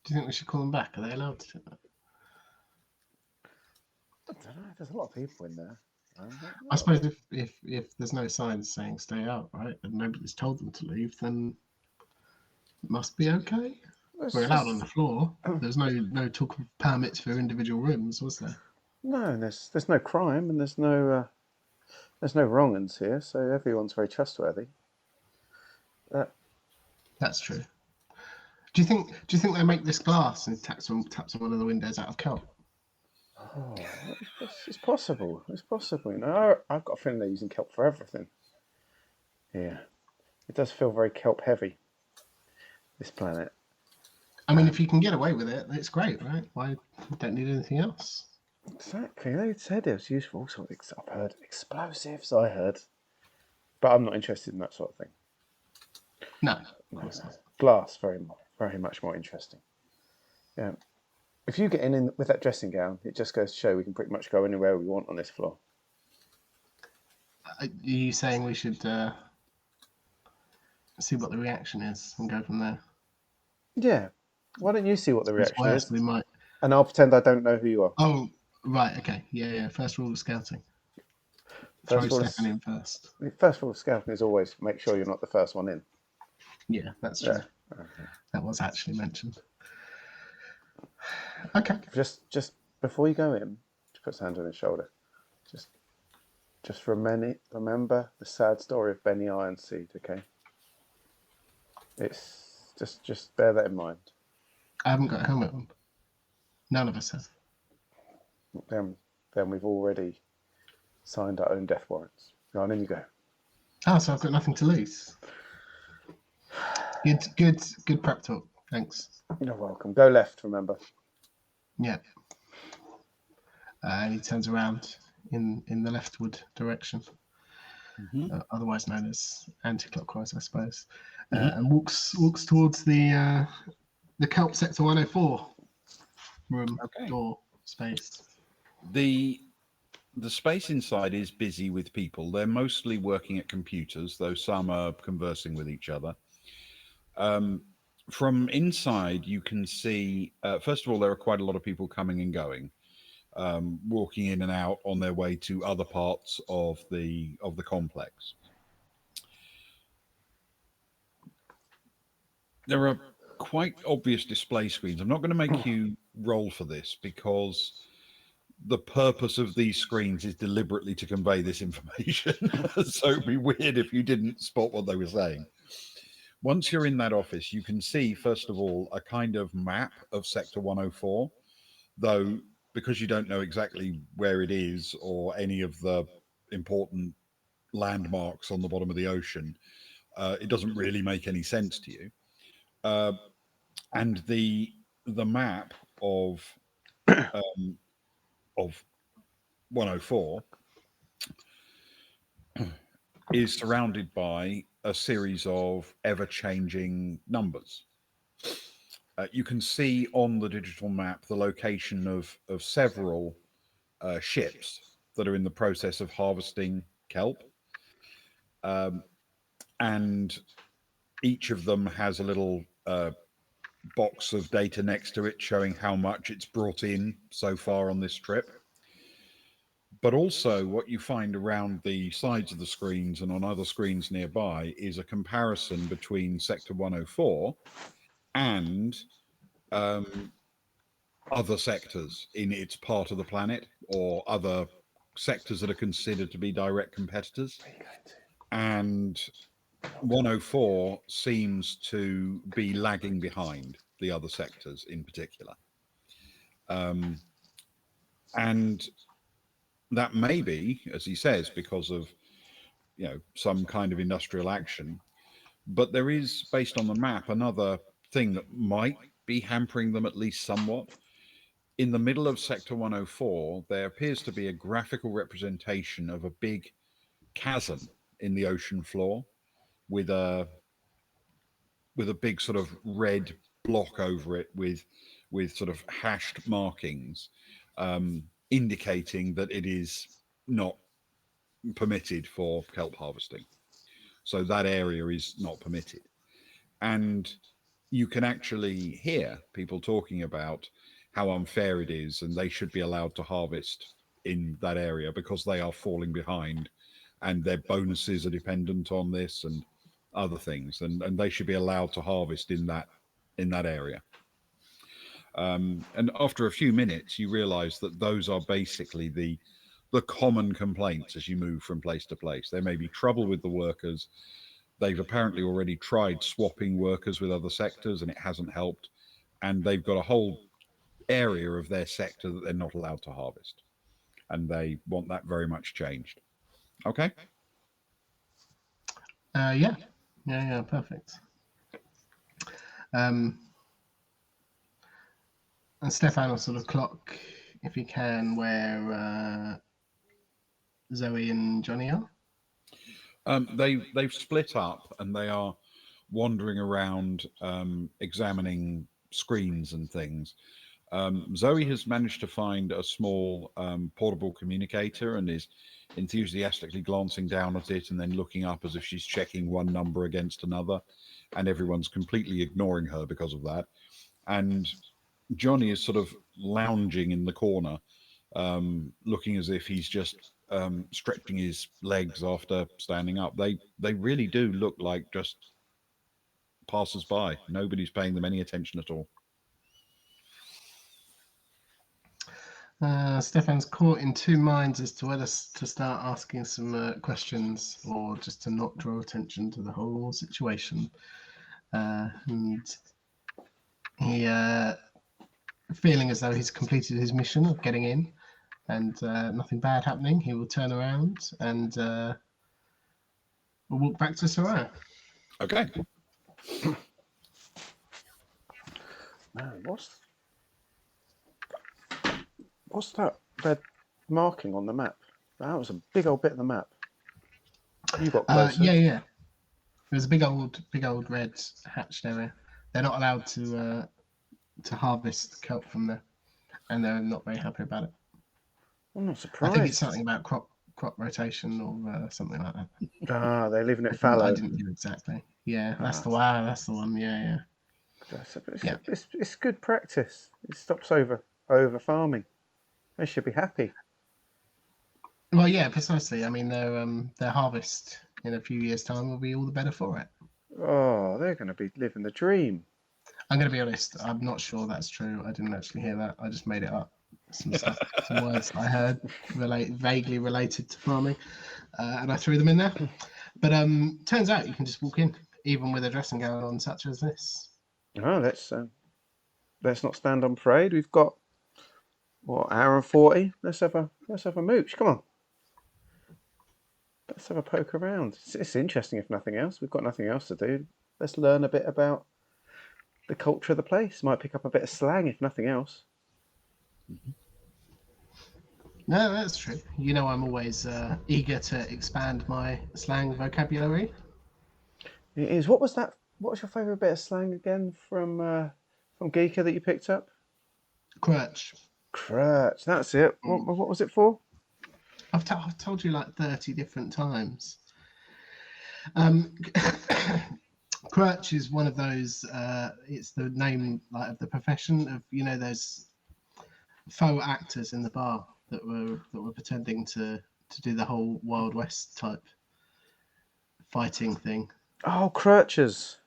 think we should call them back? Are they allowed to do that? I don't know. There's a lot of people in there. I suppose if there's no signs saying stay out, right, and nobody's told them to leave, then it must be okay. We're allowed on the floor. There's no talk of permits for individual rooms, was there? No, and there's no crime, and there's no wrong-uns here, so everyone's very trustworthy. That's true. Do you think they make this glass and taps on one of the windows out of kelp? Oh, it's possible. It's possible. You know, I've got a feeling they're using kelp for everything. Yeah. It does feel very kelp heavy, this planet. I mean, if you can get away with it, it's great, right? Why you don't need anything else? Exactly. They said it was useful. So I've heard explosives. I heard, but I'm not interested in that sort of thing. No, of course not. Glass, very much more interesting. Yeah. If you get in with that dressing gown, it just goes to show we can pretty much go anywhere we want on this floor. Are you saying we should see what the reaction is and go from there? Yeah. Why don't you see what the If it's reaction worse, is, we might. and I'll pretend I don't know who you are. Oh, right. Okay. Yeah. First rule of scouting: First throw rule of Stefan in first. First rule of scouting is always make sure you're not the first one in. Yeah, that's true. Yeah. Okay. That was actually mentioned. Okay. Just before you go in, just put his hand on his shoulder. Just remember the sad story of Benny Ironseed, okay? It's just bear that in mind. I haven't got a helmet on. None of us have. Then we've already signed our own death warrants. Go on, in you go. Oh, so I've got nothing to lose. Good prep talk. Thanks. You're welcome. Go left, remember. Yeah. And he turns around in the leftward direction, otherwise known as anti-clockwise, I suppose, and walks towards the kelp sector 104 room, door, space. The space inside is busy with people. They're mostly working at computers, though some are conversing with each other. From inside, you can see, first of all, there are quite a lot of people coming and going, walking in and out on their way to other parts of the complex. There are quite obvious display screens. I'm not going to make you roll for this because the purpose of these screens is deliberately to convey this information. So it'd be weird if you didn't spot what they were saying. Once you're in that office, you can see, first of all, a kind of map of Sector 104, though because you don't know exactly where it is or any of the important landmarks on the bottom of the ocean, it doesn't really make any sense to you. And the map of 104 is surrounded by a series of ever-changing numbers. You can see on the digital map the location of several ships that are in the process of harvesting kelp. And each of them has a little box of data next to it showing how much it's brought in so far on this trip. But also what you find around the sides of the screens and on other screens nearby is a comparison between Sector 104 and other sectors in its part of the planet or other sectors that are considered to be direct competitors. And 104 seems to be lagging behind the other sectors in particular. And that may be, as he says, because of some kind of industrial action. But there is, based on the map, another thing that might be hampering them at least somewhat. In the middle of Sector 104, there appears to be a graphical representation of a big chasm in the ocean floor with a big sort of red block over it with sort of hashed markings, indicating that it is not permitted for kelp harvesting. So that area is not permitted. And you can actually hear people talking about how unfair it is and they should be allowed to harvest in that area because they are falling behind and their bonuses are dependent on this and other things, and they should be allowed to harvest in that area. And after a few minutes, you realize that those are basically the common complaints as you move from place to place. There may be trouble with the workers. They've apparently already tried swapping workers with other sectors and it hasn't helped. And they've got a whole area of their sector that they're not allowed to harvest. And they want that very much changed. Okay? Yeah. Yeah, perfect. And Stefan will sort of clock, if he can, where Zoe and Johnny are. They've split up and they are wandering around, examining screens and things. Zoe has managed to find a small portable communicator and is enthusiastically glancing down at it and then looking up as if she's checking one number against another, and everyone's completely ignoring her because of that. And Johnny is sort of lounging in the corner, looking as if he's just stretching his legs after standing up. They really do look like just passers-by. Nobody's paying them any attention at all. Stefan's caught in two minds as to whether to start asking some questions or just to not draw attention to the whole situation. And he, feeling as though he's completed his mission of getting in and nothing bad happening, he will turn around and we'll walk back to Soraya. Okay. Man, what's that red marking on the map? That was a big old bit of the map. You got closer. Yeah. There's a big old red hatched area. They're not allowed to harvest kelp from there, and they're not very happy about it. I'm not I surprised. think it's something about crop rotation or something like that. Ah, they're leaving it I fallow. didn't do exactly. Yeah, that's the one. That's the one. Yeah. It's good practice. It stops over farming. They should be happy. Well, yeah, precisely. I mean, their harvest in a few years' time will be all the better for it. Oh, they're going to be living the dream. I'm going to be honest. I'm not sure that's true. I didn't actually hear that. I just made it up. Some stuff, some words I heard vaguely related to farming, and I threw them in there. But turns out you can just walk in, even with a dressing gown on, such as this. Oh, let's not stand on parade. We've got what, hour and 40. Let's have a mooch. Come on. Let's have a poke around. It's interesting, if nothing else. We've got nothing else to do. Let's learn a bit about the culture of the place. Might pick up a bit of slang, if nothing else. No, that's true. You know, I'm always eager to expand my slang vocabulary. It is. What was that? What was your favourite bit of slang again from Geeker that you picked up? Crutch. Crutch. That's it. What was it for? I've told you like 30 different times. Crutch is one of those. It's the name like of the profession of those faux actors in the bar that were pretending to do the whole Wild West type fighting thing. Oh, crutches.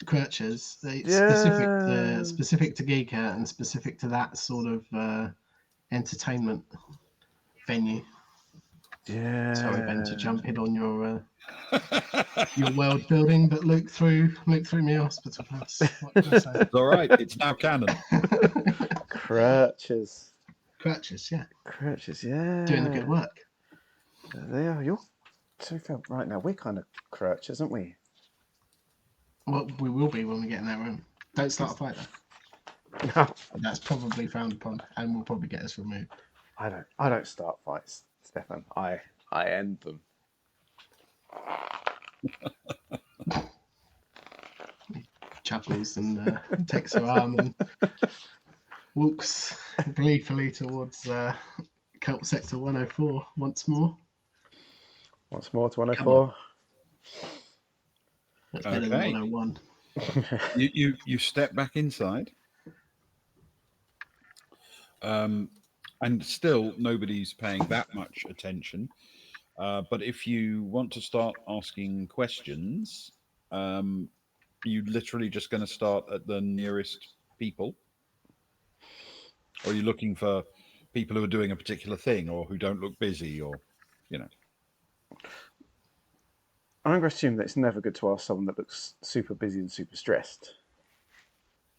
Crutches. It's specific to Geeker and specific to that sort of entertainment venue. Yeah. Sorry, Ben, to jump in on your world building, but Luke threw me hospital pass. What can I say? It's all right. It's now canon. Crutches. Crutches, yeah. Crutches, yeah. Doing the good work. They are. To be fair, right now, we're kind of crutches, aren't we? Well, we will be when we get in that room. Don't start a fight though. No. That's probably frowned upon and will probably get us removed. I don't start fights, Stefan. I end them. Chuckles and takes her arm and walks gleefully towards Kelp Sector 104 once more. Once more to 104. That's better than 101. You step back inside. And still nobody's paying that much attention. But if you want to start asking questions, you literally just going to start at the nearest people? Or are you looking for people who are doing a particular thing or who don't look busy or, I'm going to assume that it's never good to ask someone that looks super busy and super stressed.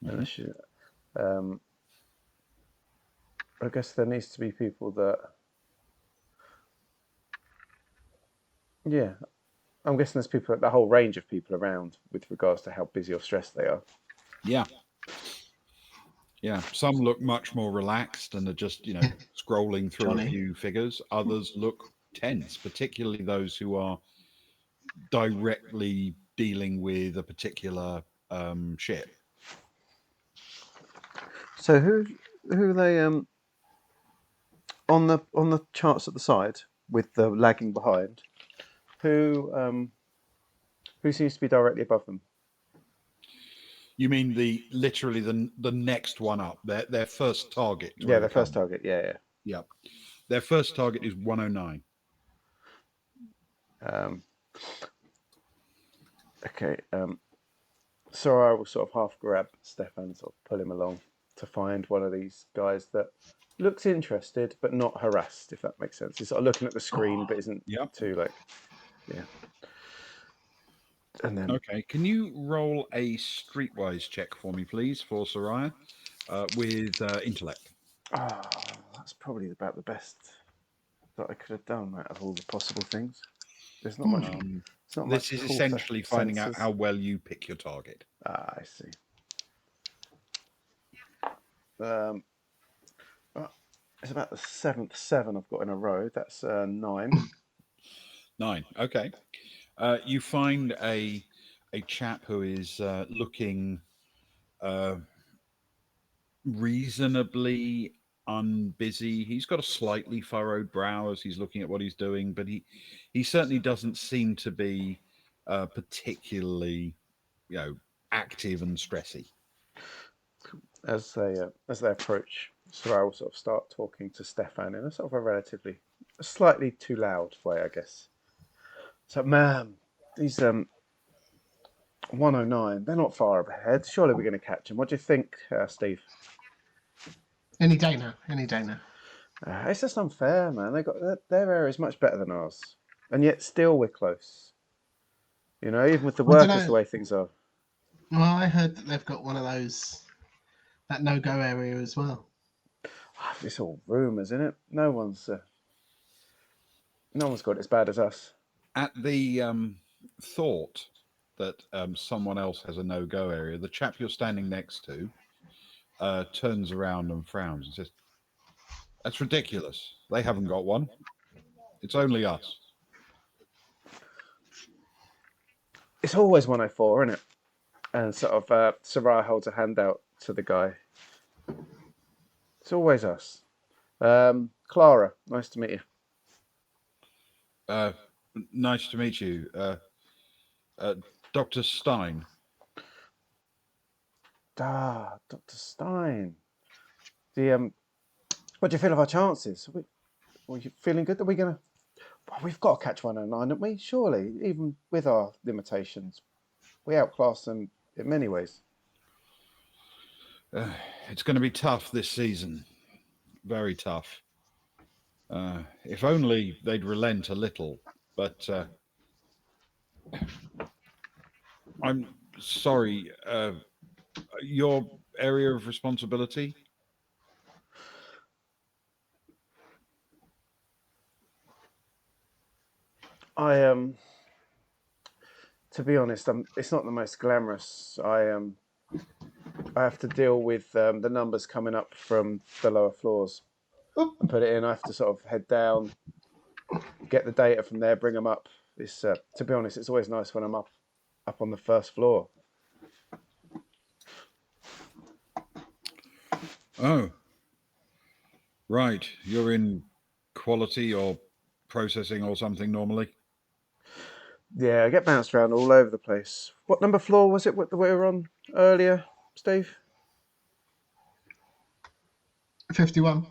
Mm-hmm. I guess there needs to be people that... Yeah. I'm guessing there's people, the whole range of people around with regards to how busy or stressed they are. Yeah. Yeah. Some look much more relaxed and are just, scrolling through Johnny. a few figures. Others look tense, particularly those who are directly dealing with a particular ship. So who are they on the charts at the side with the lagging behind? Who seems to be directly above them? You mean literally the next one up, their first target to Yeah, the first overcome. target. Yeah, Yeah. Their first target is 109. yeah. Okay. So I will sort of half grab Stefan, sort of pull him along to find one of these guys that looks interested but not harassed, if that makes sense. He's sort of looking at the screen but isn't Yep. too yeah. And then Okay. Can you roll a streetwise check for me, please, for Soraya, with intellect? that's probably about the best that I could have done out of all the possible things. There's not much. It's not This much. is Pull essentially for finding out sensors. how well you pick your target. I see. It's about the seventh 7 I've got in a row. That's 9. 9. Okay. You find a chap who is looking reasonably unbusy. He's got a slightly furrowed brow as he's looking at what he's doing, but he certainly doesn't seem to be particularly, active and stressy. As they approach, Soraya will sort of start talking to Stefan in a sort of a slightly too loud way, I guess. So, ma'am, these 109, they're not far ahead. Surely we're going to catch them. What do you think, Steve? Any day now. Any day now. It's just unfair, man. They got their area is much better than ours, and yet still we're close. Even with the Well, workers, the way things are. Well, I heard that they've got one of those, that no-go area as well. It's all rumours, isn't it? No one's got it as bad as us. At the thought that someone else has a no-go area, the chap you're standing next to turns around and frowns and says, "That's ridiculous. They haven't got one. It's only us." It's always 104, isn't it? And sort of Soraya holds a hand out to the guy. It's always us. Clara, nice to meet you. Nice to meet you, Dr. Stein. Dr. Stein. What do you feel of our chances? Are you feeling good? Are we gonna? Well, we've got to catch 109, haven't we? Surely, even with our limitations, we outclass them in many ways. It's going to be tough this season. Very tough. If only they'd relent a little. But I'm sorry. Your area of responsibility? To be honest, it's not the most glamorous. I have to deal with the numbers coming up from the lower floors and put it in. I have to sort of head down, get the data from there, bring them up. It's to be honest, it's always nice when I'm up on the first floor. Oh, right. You're in quality or processing or something normally? Yeah, I get bounced around all over the place. What number floor was it that we were on earlier, Steve? 51.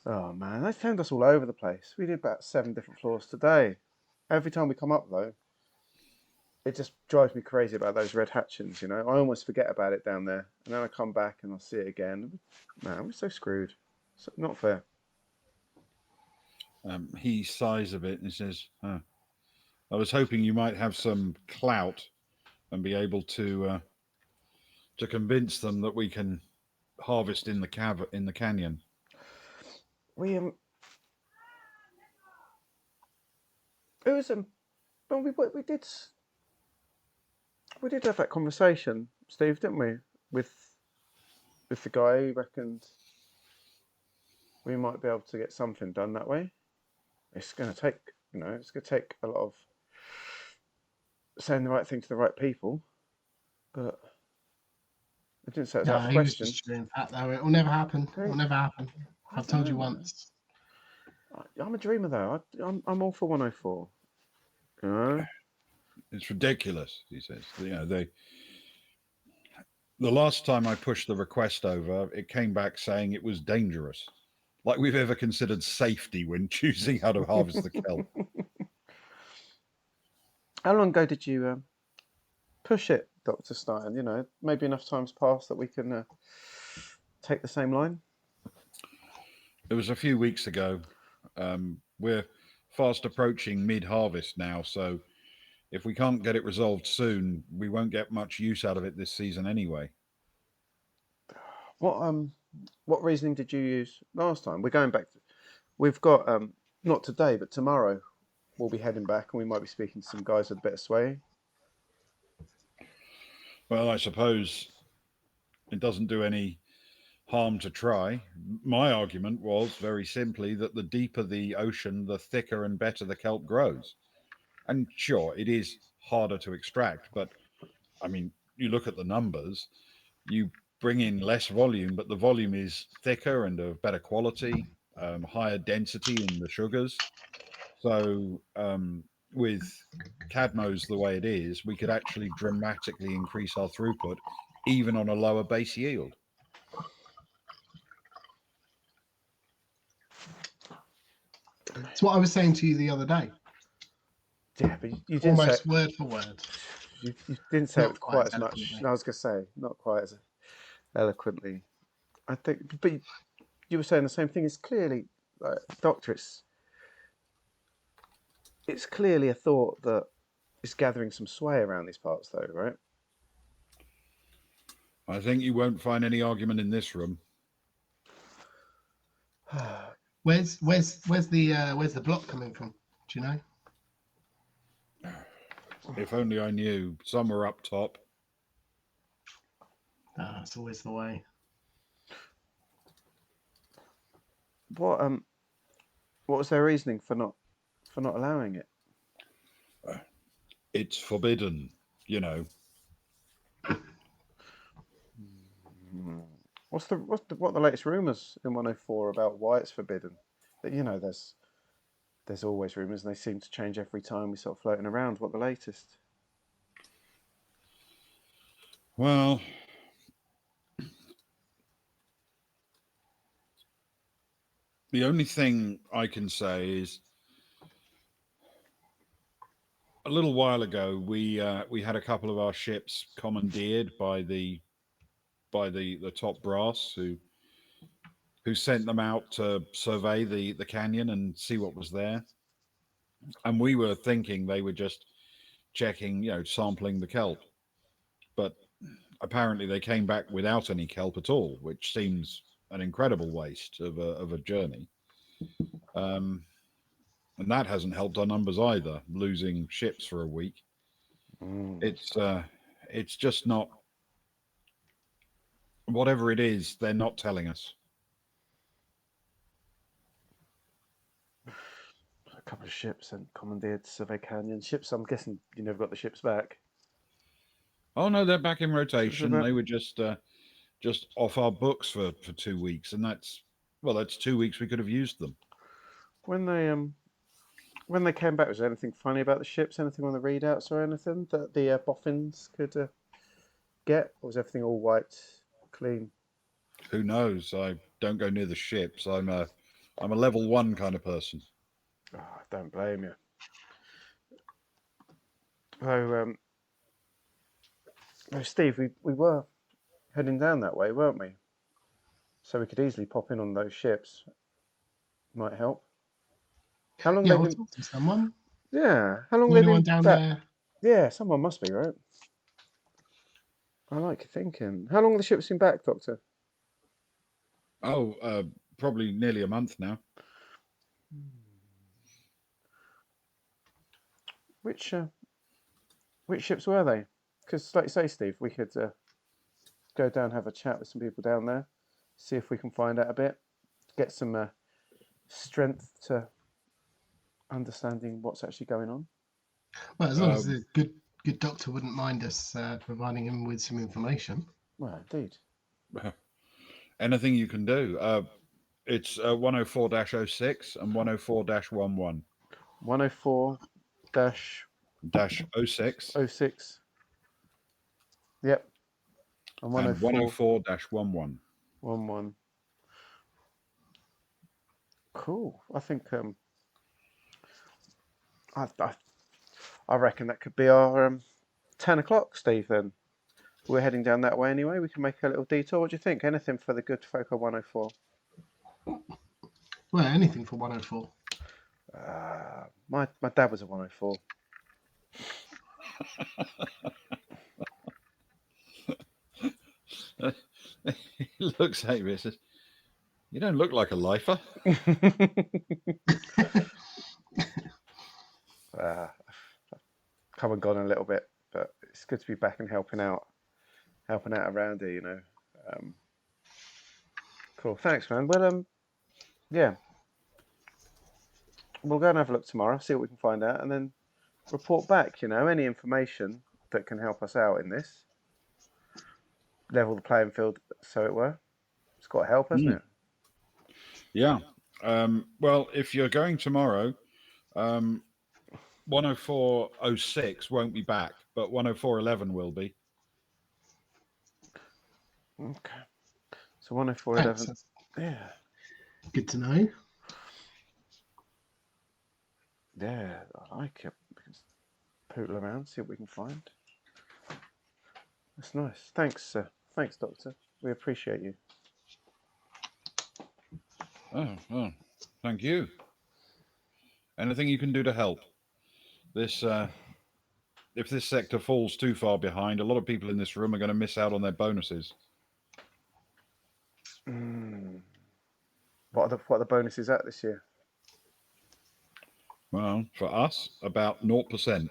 Oh man, they found us all over the place. We did about 7 different floors today. Every time we come up though, it just drives me crazy about those red hatchings, I almost forget about it down there. And then I come back and I'll see it again. Man, we're so screwed. It's not fair. He sighs a bit and says, I was hoping you might have some clout and be able to convince them that we can harvest in the canyon. We who was Well, we did have that conversation, Steve, didn't we? With the guy who reckoned we might be able to get something done that way. It's going to take, it's going to take a lot of saying the right thing to the right people, but I didn't say it's out No, of he was question. just chewing fat though. It will never happen. It will never happen. I've told you know. once. I'm a dreamer though. I'm all for 104. You know? It's ridiculous, he says. The last time I pushed the request over, it came back saying it was dangerous. Like we've ever considered safety when choosing how to harvest the kelp. How long ago did you push it, Dr. Stein? Maybe enough time's passed that we can take the same line? It was a few weeks ago. We're fast approaching mid-harvest now, so if we can't get it resolved soon, we won't get much use out of it this season anyway. What reasoning did you use last time? We're going back. We've got not today, but tomorrow we'll be heading back, and we might be speaking to some guys with a bit of sway. Well, I suppose it doesn't do any harm to try. My argument was very simply that the deeper the ocean, the thicker and better the kelp grows. And sure, it is harder to extract, but I mean, you look at the numbers, you bring in less volume, but the volume is thicker and of better quality, higher density in the sugars. So, with Cadmos the way it is, we could actually dramatically increase our throughput, even on a lower base yield. It's what I was saying to you the other day. Yeah, but you didn't Almost say word for word. you didn't say Not it quite as much. eloquently. No, I was going to say not quite as eloquently. I think, but you were saying the same thing. It's clearly, Doctor. It's clearly a thought that is gathering some sway around these parts, though, right? I think you won't find any argument in this room. Where's the block coming from? Do you know? If only I knew. Somewhere up top. That's always the way. What was their reasoning for not allowing it? It's forbidden, What the latest rumours in 104 about why it's forbidden? That there's always rumours, and they seem to change every time we sort of floating around. What the latest? Well, the only thing I can say is a little while ago we had a couple of our ships commandeered by the top brass who sent them out to survey the canyon and see what was there. And we were thinking they were just checking, sampling the kelp. But apparently they came back without any kelp at all, which seems an incredible waste of a journey. And that hasn't helped our numbers either, losing ships for a week. It's just not, whatever it is, they're not telling us. A couple of ships and commandeered to survey canyon. Ships, I'm guessing you never got the ships back. Oh no, they're back in rotation. They were just off our books for 2 weeks, and that's 2 weeks we could have used them. When they came back, was there anything funny about the ships? Anything on the readouts or anything that the boffins could get? Or was everything all white, clean? Who knows? I don't go near the ships. I'm a level 1 kind of person. Oh, I don't blame you. So, Steve, we were heading down that way, weren't we? So we could easily pop in on those ships. Might help. How long Yeah, they've we'll been? talk to someone. Yeah, how long they've Anyone been down back? there? Yeah, someone must be, right? I like your thinking. How long have the ships been back, Doctor? Oh, probably nearly a month now. Which ships were they? Because, like you say, Steve, we could go down, have a chat with some people down there, see if we can find out a bit, get some strength to understanding what's actually going on. Well, as long as the good doctor wouldn't mind us providing him with some information. Well, indeed. Anything you can do. It's 104-06 and 104-11. 104 Dash 06 06. Yep. And and 104-11. 11. Cool. I think I reckon that could be our 10 o'clock, Steve. Then we're heading down that way anyway. We can make a little detour. What do you think? Anything for the good folk of 104? Well, anything for 104. My dad was a 104. He looks at me and says, "You don't look like a lifer." Come and gone a little bit, but it's good to be back and helping out around here, you know. Cool, thanks, man. Well, yeah, we'll go and have a look tomorrow, see what we can find out, and then report back. You know, any information that can help us out in this, level the playing field, so it were. It's got to help, hasn't it? Yeah. Well, if you're going tomorrow, 104-06 won't be back, but 104-11 will be. Okay. So 104-11. Yeah. Good to know. Yeah, I like it. We can poodle around, see what we can find. That's nice. Thanks, Doctor. We appreciate you. Oh, thank you. Anything you can do to help. This, if this sector falls too far behind, a lot of people in this room are going to miss out on their bonuses. What are the bonuses at this year? Well, for us, about 0%.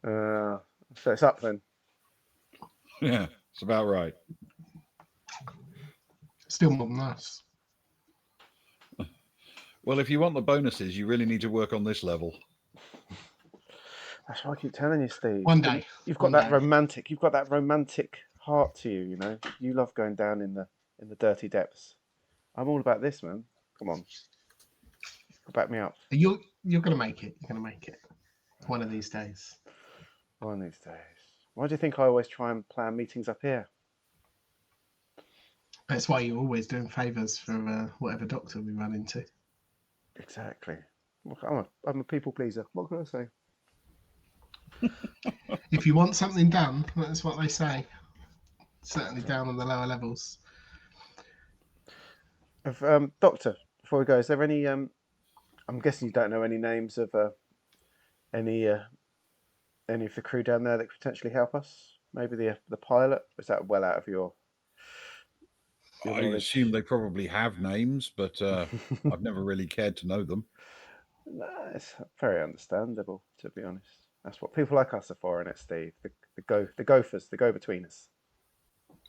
So it's up then. Yeah, it's about right. Still more than us. Well, if you want the bonuses, you really need to work on this level. That's what I keep telling you, Steve. One day. You've got that romantic heart to you, you know. You love going down in the dirty depths. I'm all about this, man. Come on. Back me up. You're gonna make it. You're gonna make it. One of these days. One of these days. Why do you think I always try and plan meetings up here? That's why you're always doing favours for whatever doctor we run into. Exactly. I'm a people pleaser. What can I say? If you want something done, that's what they say. Certainly down on the lower levels. Doctor, before we go, is there any? I'm guessing you don't know any names of any of the crew down there that could potentially help us. Maybe the pilot. Is that well out of your I assume they probably have names, but I've never really cared to know them. No, it's very understandable, to be honest. That's what people like us are for, isn't it, Steve? The gophers, the go-betweeners.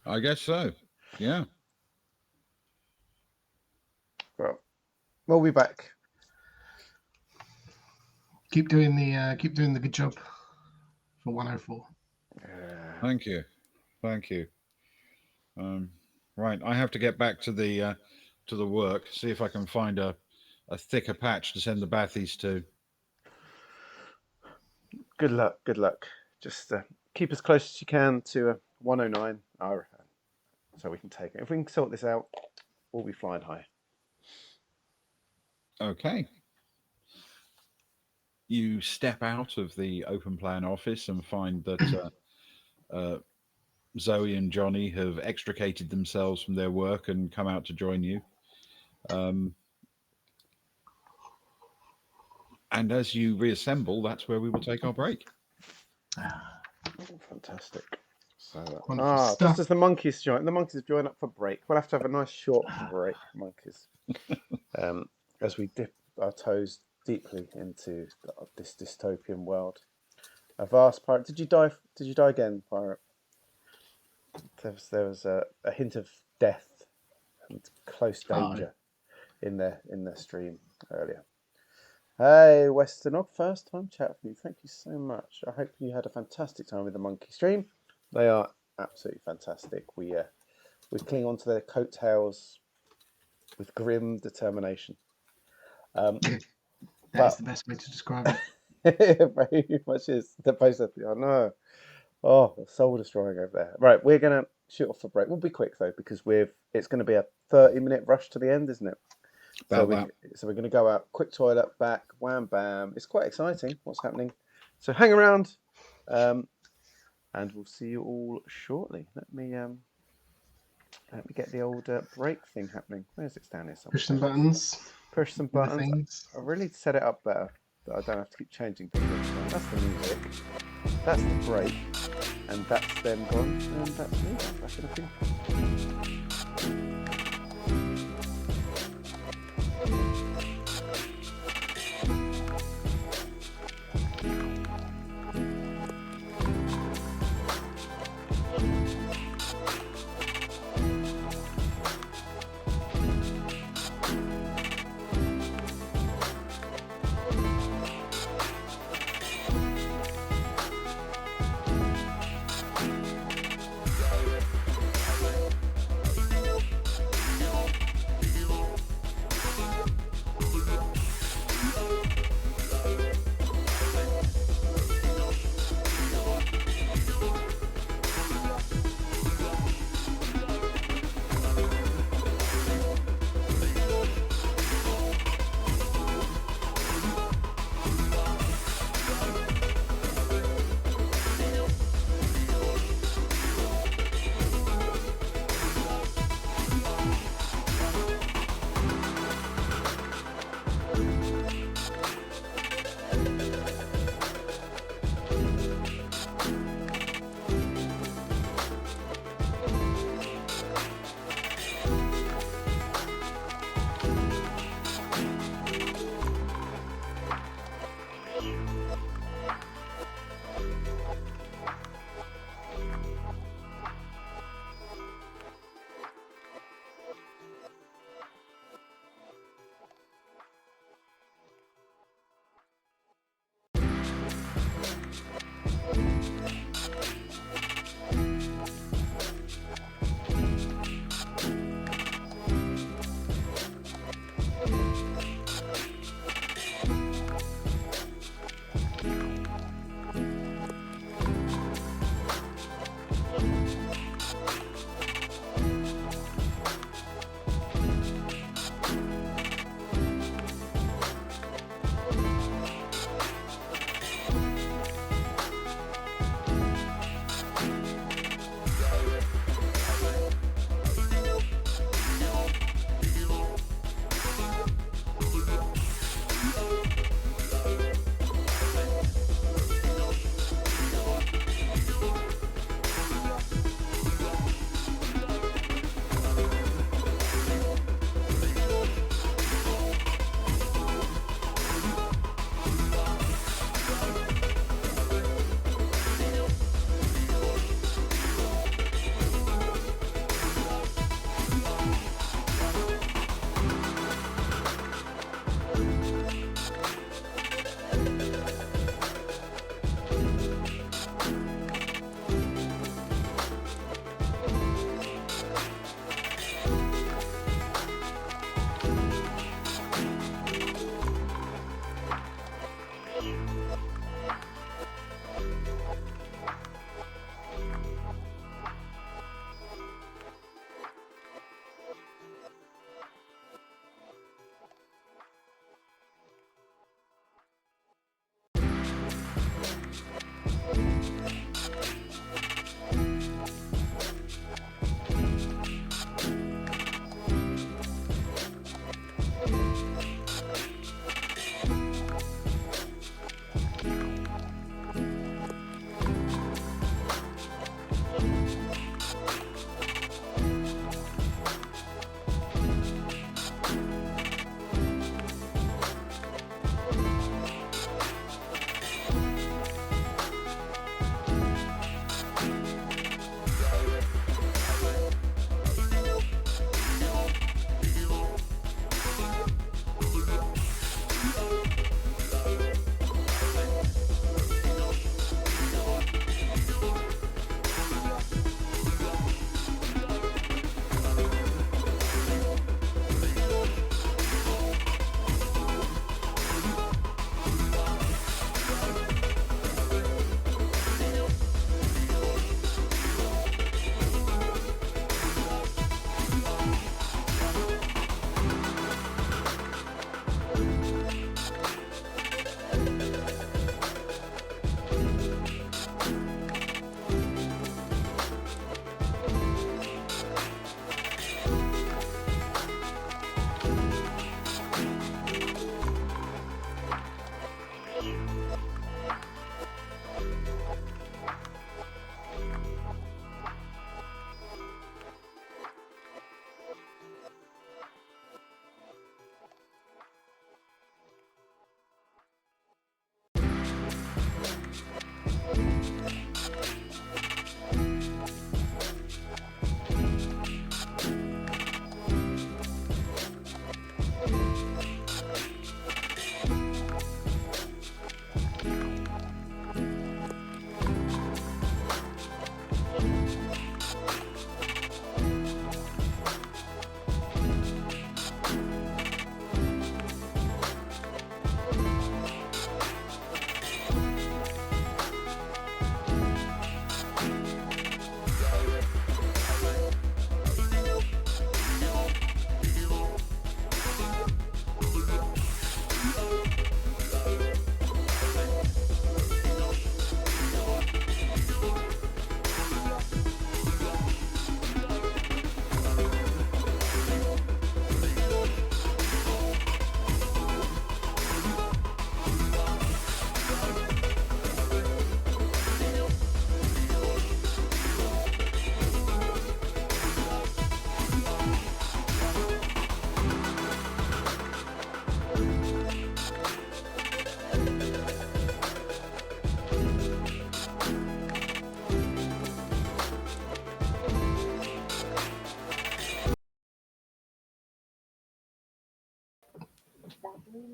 I guess so. Yeah. Well, we'll be back. Keep doing the good job for 104. Thank you. Right, I have to get back to the work. See if I can find a thicker patch to send the bathies to. Good luck. Just keep as close as you can to 109, so we can take it. If we can sort this out, we'll be flying high. Okay. You step out of the open plan office and find that Zoe and Johnny have extricated themselves from their work and come out to join you. And as you reassemble, that's where we will take our break. Fantastic. So, stuff. this is the monkeys join. The monkeys join up for break. We'll have to have a nice short break, monkeys. As we dip our toes deeply into this dystopian world. A vast pirate. Did you die? Did you die again, pirate? There was a hint of death and close danger in their stream earlier. Hey, Westernog, first time chat with you. Thank you so much. I hope you had a fantastic time with the monkey stream. They are absolutely fantastic. We cling on to their coattails with grim determination. That's the best way to describe it. It very much is. The post I know. Oh, soul destroying over there. Right, we're gonna shoot off for break. We'll be quick though, because it's gonna be a 30-minute rush to the end, isn't it? So we're gonna go out, quick toilet, back, wham bam. It's quite exciting what's happening. So hang around, and we'll see you all shortly. Let me get the old break thing happening. Where's it down here somewhere? Push some buttons. Push some buttons. I really set it up better that I don't have to keep changing things. That's the music. That's the break. And that's them gone. And that's me back in a few.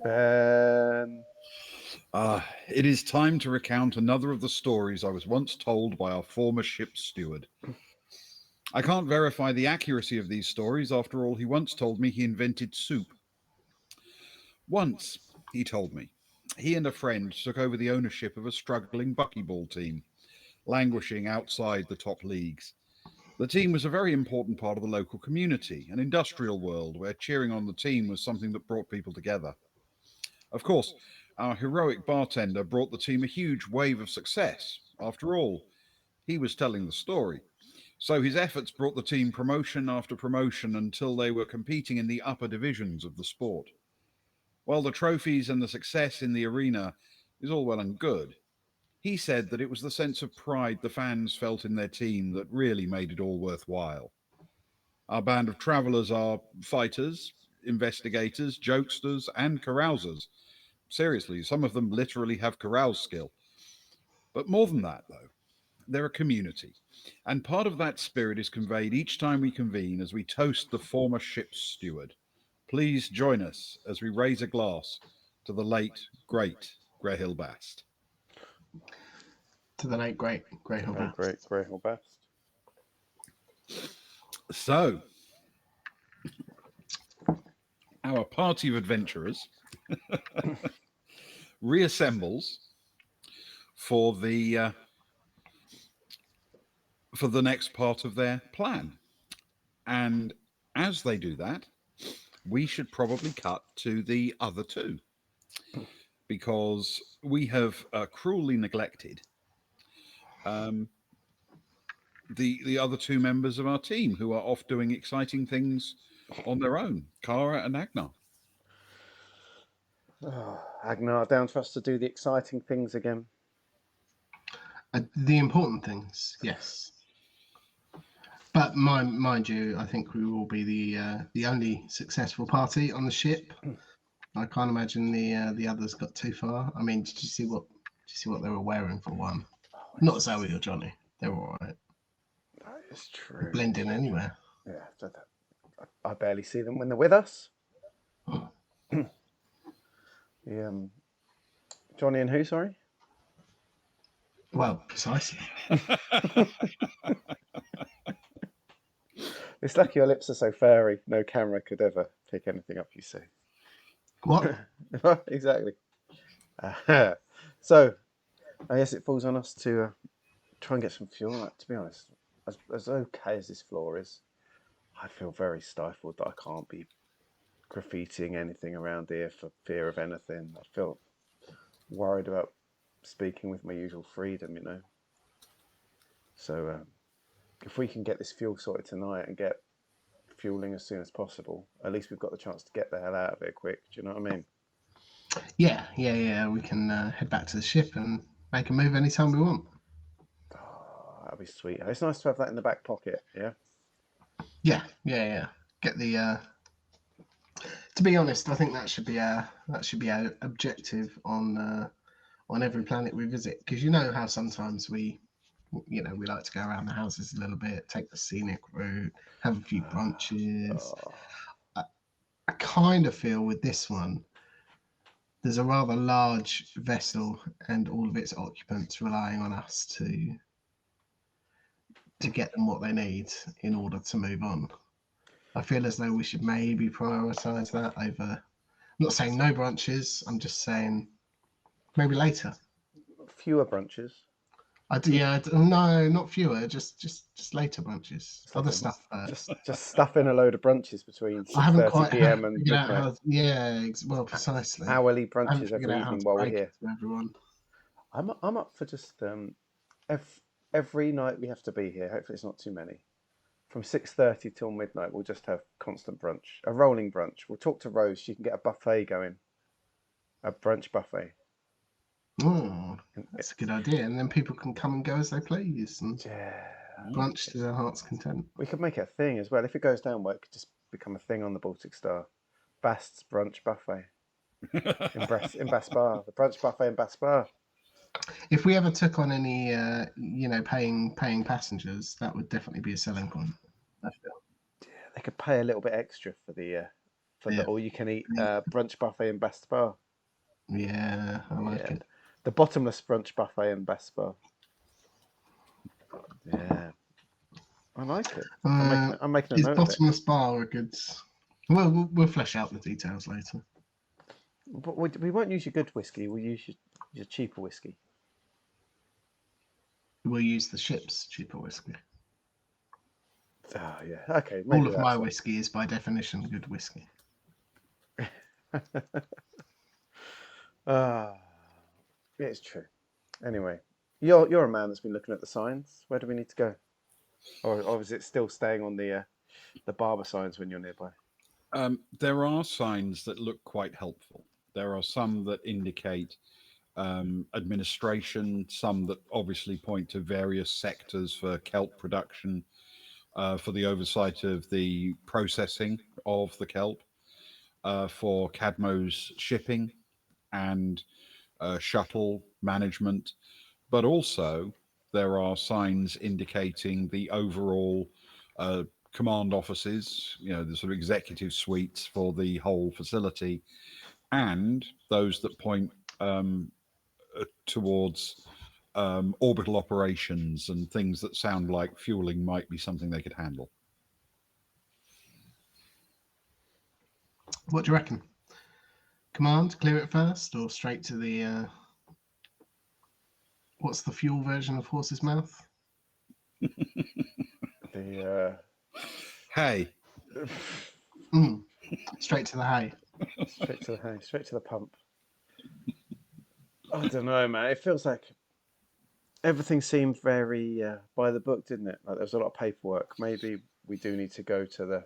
Ben. It is time to recount another of the stories I was once told by our former ship's steward. I can't verify the accuracy of these stories. After all, he once told me he invented soup. Once, he told me, he and a friend took over the ownership of a struggling buckyball team, languishing outside the top leagues. The team was a very important part of the local community, an industrial world where cheering on the team was something that brought people together. Of course, our heroic bartender brought the team a huge wave of success. After all, he was telling the story. So his efforts brought the team promotion after promotion until they were competing in the upper divisions of the sport. While the trophies and the success in the arena is all well and good, he said that it was the sense of pride the fans felt in their team that really made it all worthwhile. Our band of travellers are fighters, investigators, jokesters, and carousers. Seriously, some of them literally have carouse skill. But more than that, though, they're a community. And part of that spirit is conveyed each time we convene as we toast the former ship's steward. Please join us as we raise a glass to the late, great Greyhill Bast. To the late great Greyhill Bast. Great Greyhill Bast. So, our party of adventurers reassembles for the next part of their plan. And as they do that, we should probably cut to the other two, because we have cruelly neglected the other two members of our team who are off doing exciting things on their own, Kara and Agnar. Agnar, down to us to do the exciting things again. The important things, yes. But mind you, I think we will be the only successful party on the ship. I can't imagine the others got too far. I mean, did you see what they were wearing for one? Not Zoe or Johnny. They were all right. That is true. Blend in anywhere. Yeah, I barely see them when they're with us. Johnny and who, sorry? Well, precisely. It's lucky your lips are so furry, no camera could ever pick anything up you say. What? Exactly. So, I guess it falls on us to try and get some fuel. To be honest, as okay as this floor is, I feel very stifled that I can't be graffitiing anything around here for fear of anything. I feel worried about speaking with my usual freedom, you know. So, if we can get this fuel sorted tonight and get fueling as soon as possible, at least we've got the chance to get the hell out of here quick. Do you know what I mean? Yeah. We can head back to the ship and make a move anytime we want. Oh, that'd be sweet. It's nice to have that in the back pocket. Yeah. Yeah. Get the. To be honest, I think that should be our objective on every planet we visit, because you know how sometimes we like to go around the houses a little bit, take the scenic route, have a few brunches. I kind of feel with this one, there's a rather large vessel and all of its occupants relying on us to get them what they need in order to move on. I feel as though we should maybe prioritise that over. I'm not saying no brunches. I'm just saying maybe later. Fewer brunches. No, not fewer. Just later brunches. Other stuff. Just stuff in a load of brunches between 6:30 p.m. and midnight. Well, precisely. Hourly brunches every evening while we're here. Everyone. I'm up for just every night we have to be here. Hopefully it's not too many. From 6:30 till midnight, we'll just have constant brunch, a rolling brunch. We'll talk to Rose. She can get a buffet going, a brunch buffet. Oh, that's a good idea. And then people can come and go as they please, and brunch to their heart's content. We could make it a thing as well. If it goes down well, it could just become a thing on the Baltic Star. Bast's brunch buffet in Baspar. The brunch buffet in Baspar. If we ever took on any, paying passengers, that would definitely be a selling point. I feel. Yeah, they could pay a little bit extra for the for the Yeah. all-you-can-eat brunch buffet in Best Bar. Yeah, I like Yeah. it. The bottomless brunch buffet in Best Bar. Yeah, I like it. I'm making a His note of it. bottomless bar are good. Well, we'll flesh out the details later. But we won't use your good whiskey. We'll use your cheaper whiskey. We'll use the ship's cheaper whiskey. Oh yeah. Okay. All Maybe of that's my what. whiskey is by definition good whiskey. Ah, yeah, it's true. Anyway, you're a man that's been looking at the signs. Where do we need to go? Or is it still staying on the barber signs when you're nearby? There are signs that look quite helpful. There are some that indicate administration, some that obviously point to various sectors for kelp production, for the oversight of the processing of the kelp, for Cadmo's shipping and shuttle management, but also there are signs indicating the overall command offices, the sort of executive suites for the whole facility, and those that point towards orbital operations and things that sound like fueling might be something they could handle. What do you reckon? Command, clear it first, or straight to the what's the fuel version of horse's mouth? The Hey, Straight to the hay. straight to the pump. I don't know, man. It feels like everything seemed very by the book, didn't it? Like there was a lot of paperwork. Maybe we do need to go to the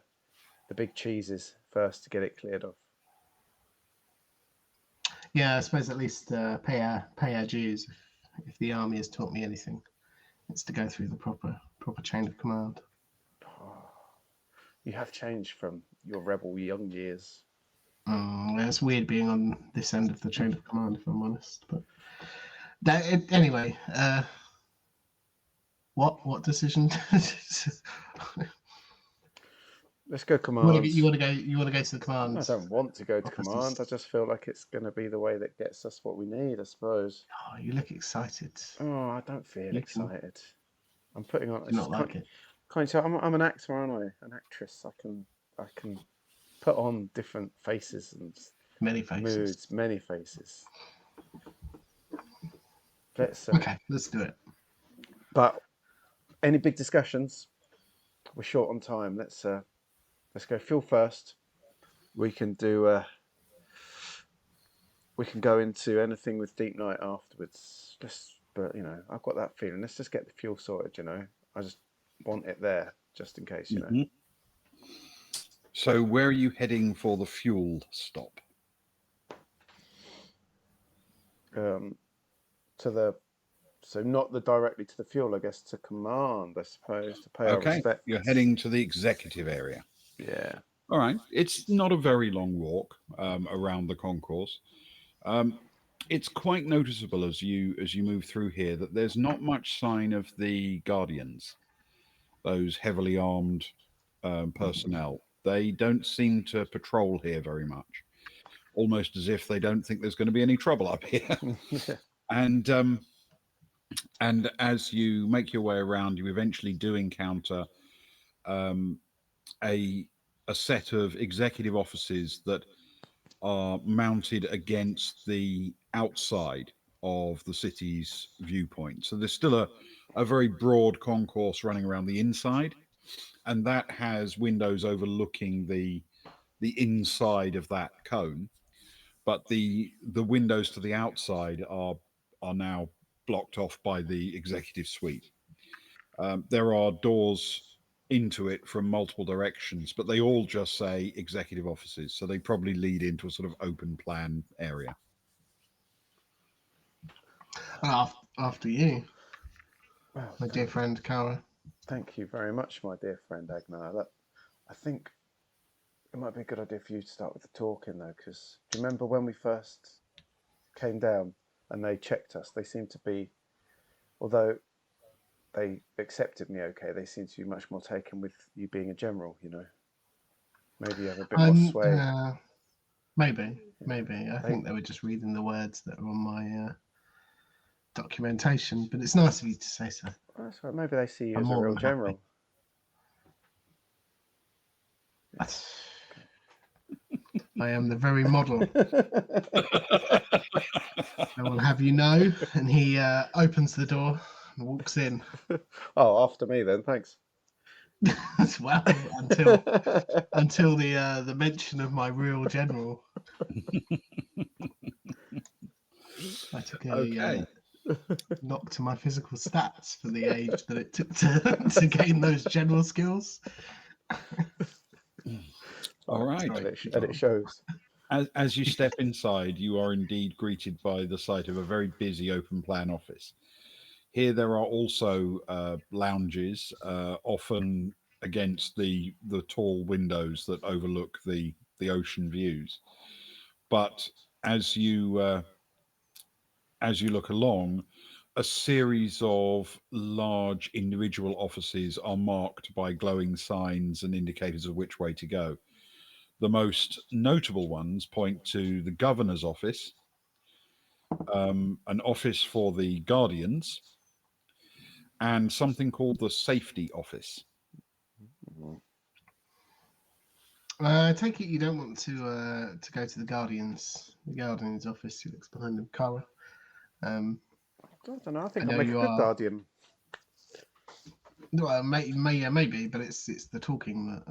big cheeses first to get it cleared off. Yeah, I suppose at least pay our dues. If the army has taught me anything, it's to go through the proper chain of command. Oh, you have changed from your rebel young years. It's weird being on this end of the chain of command, if I'm honest. But anyway, what decision? Let's go command. You want to go to the command? I don't want to go to officers. command. I just feel like it's going to be the way that gets us what we need, I suppose. Oh, you look excited. Oh, I don't feel excited. I'm putting on. Do not like it. Can't you tell? I'm an actor, aren't I? An actress. I can put on different faces and Many faces. moods, many faces. Let's do it. But any big discussions? We're short on time. Let's go fuel first. We can do. We can go into anything with Deep Night afterwards. But I've got that feeling. Let's just get the fuel sorted. I just want it there just in case. So where are you heading for the fuel stop? So not directly to the fuel, I guess, to command, I suppose, to pay our respects. You're heading to the executive area. Yeah. All right. It's not a very long walk around the concourse. It's quite noticeable as you move through here that there's not much sign of the Guardians, those heavily armed personnel. They don't seem to patrol here very much, almost as if they don't think there's going to be any trouble up here. And as you make your way around, you eventually do encounter a set of executive offices that are mounted against the outside of the city's viewpoint. So there's still a very broad concourse running around the inside, and that has windows overlooking the inside of that cone. But the windows to the outside are now blocked off by the executive suite. There are doors into it from multiple directions, but they all just say executive offices, so they probably lead into a sort of open plan area. After you, Well, dear friend Kara. Thank you very much, my dear friend Agnar. I think it might be a good idea for you to start with the talking, though, because do you remember when we first came down and they checked us? They seemed to be, although they accepted me okay, they seemed to be much more taken with you being a general, Maybe you have a bit more sway. Maybe. I think they were just reading the words that are on my documentation, but it's nice of you to say so. That's right. Maybe they see you I'm as a more real than general. I am the very model. I will have you know. And he opens the door and walks in. Oh, after me then. Thanks. As well, until the mention of my real general. I took a knock to my physical stats for the age that it took to gain those general skills. All right. And it shows. As you step inside, you are indeed greeted by the sight of a very busy open plan office. Here there are also lounges, often against the tall windows that overlook the ocean views. But as you look along, a series of large individual offices are marked by glowing signs and indicators of which way to go. The most notable ones point to the governor's office, an office for the guardians, and something called the safety office. I take it you don't want to go to the Guardian's office. Who looks behind them, Kara? I don't know. I think I I'll know make a you good are- guardian. Well, maybe, but it's the talking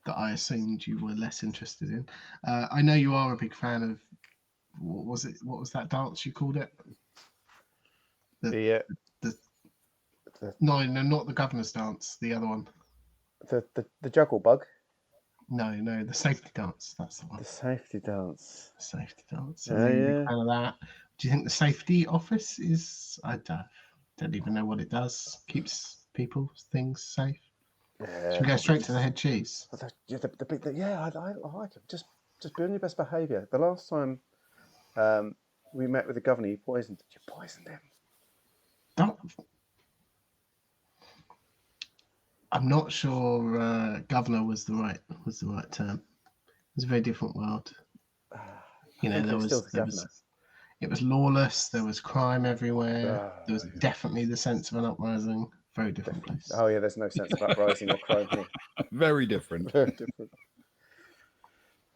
that I assumed you were less interested in. I know you are a big fan of. What was that dance you called it? No, not the governor's dance. The other one. The juggle bug. No, the safety dance. That's the one. The safety dance. The safety dance. Yeah, I know you're a yeah. big fan of that. Do you think the safety office is? I don't even know what it does. Keeps people, things safe. Yeah. Should we go straight to the head cheese? I like it. Just be on your best behaviour. The last time we met with the governor, you poisoned him. Don't. I'm not sure governor was the right term. It was a very different world. There was it was lawless. There was crime everywhere. There was definitely the sense of an uprising. Very different place. Oh yeah, there's no sense of uprising or crime here. Very different. Very different.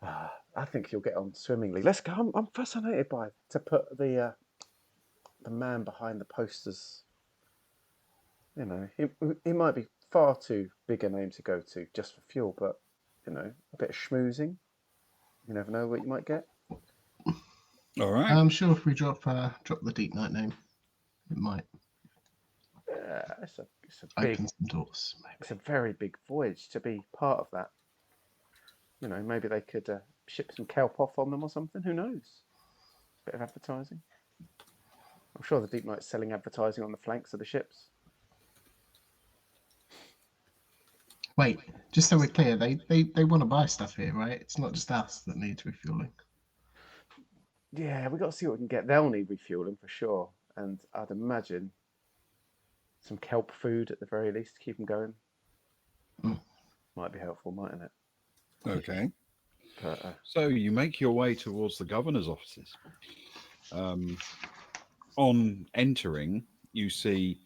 I think you'll get on swimmingly. Let's go. I'm fascinated to put the man behind the posters. He might be far too big a name to go to just for fuel, but a bit of schmoozing. You never know what you might get. All right. I'm sure if we drop the Deep Night name, it might It's a open some doors. Maybe. It's a very big voyage to be part of that. Maybe they could ship some kelp off on them or something. Who knows? Bit of advertising. I'm sure the Deep Night's selling advertising on the flanks of the ships. Wait, just so we're clear, they want to buy stuff here, right? It's not just us that needs refueling. Yeah, we've got to see what we can get. They'll need refueling for sure. And I'd imagine some kelp food at the very least to keep them going. Might be helpful, mightn't it? Okay. But, so you make your way towards the governor's offices. On entering, you see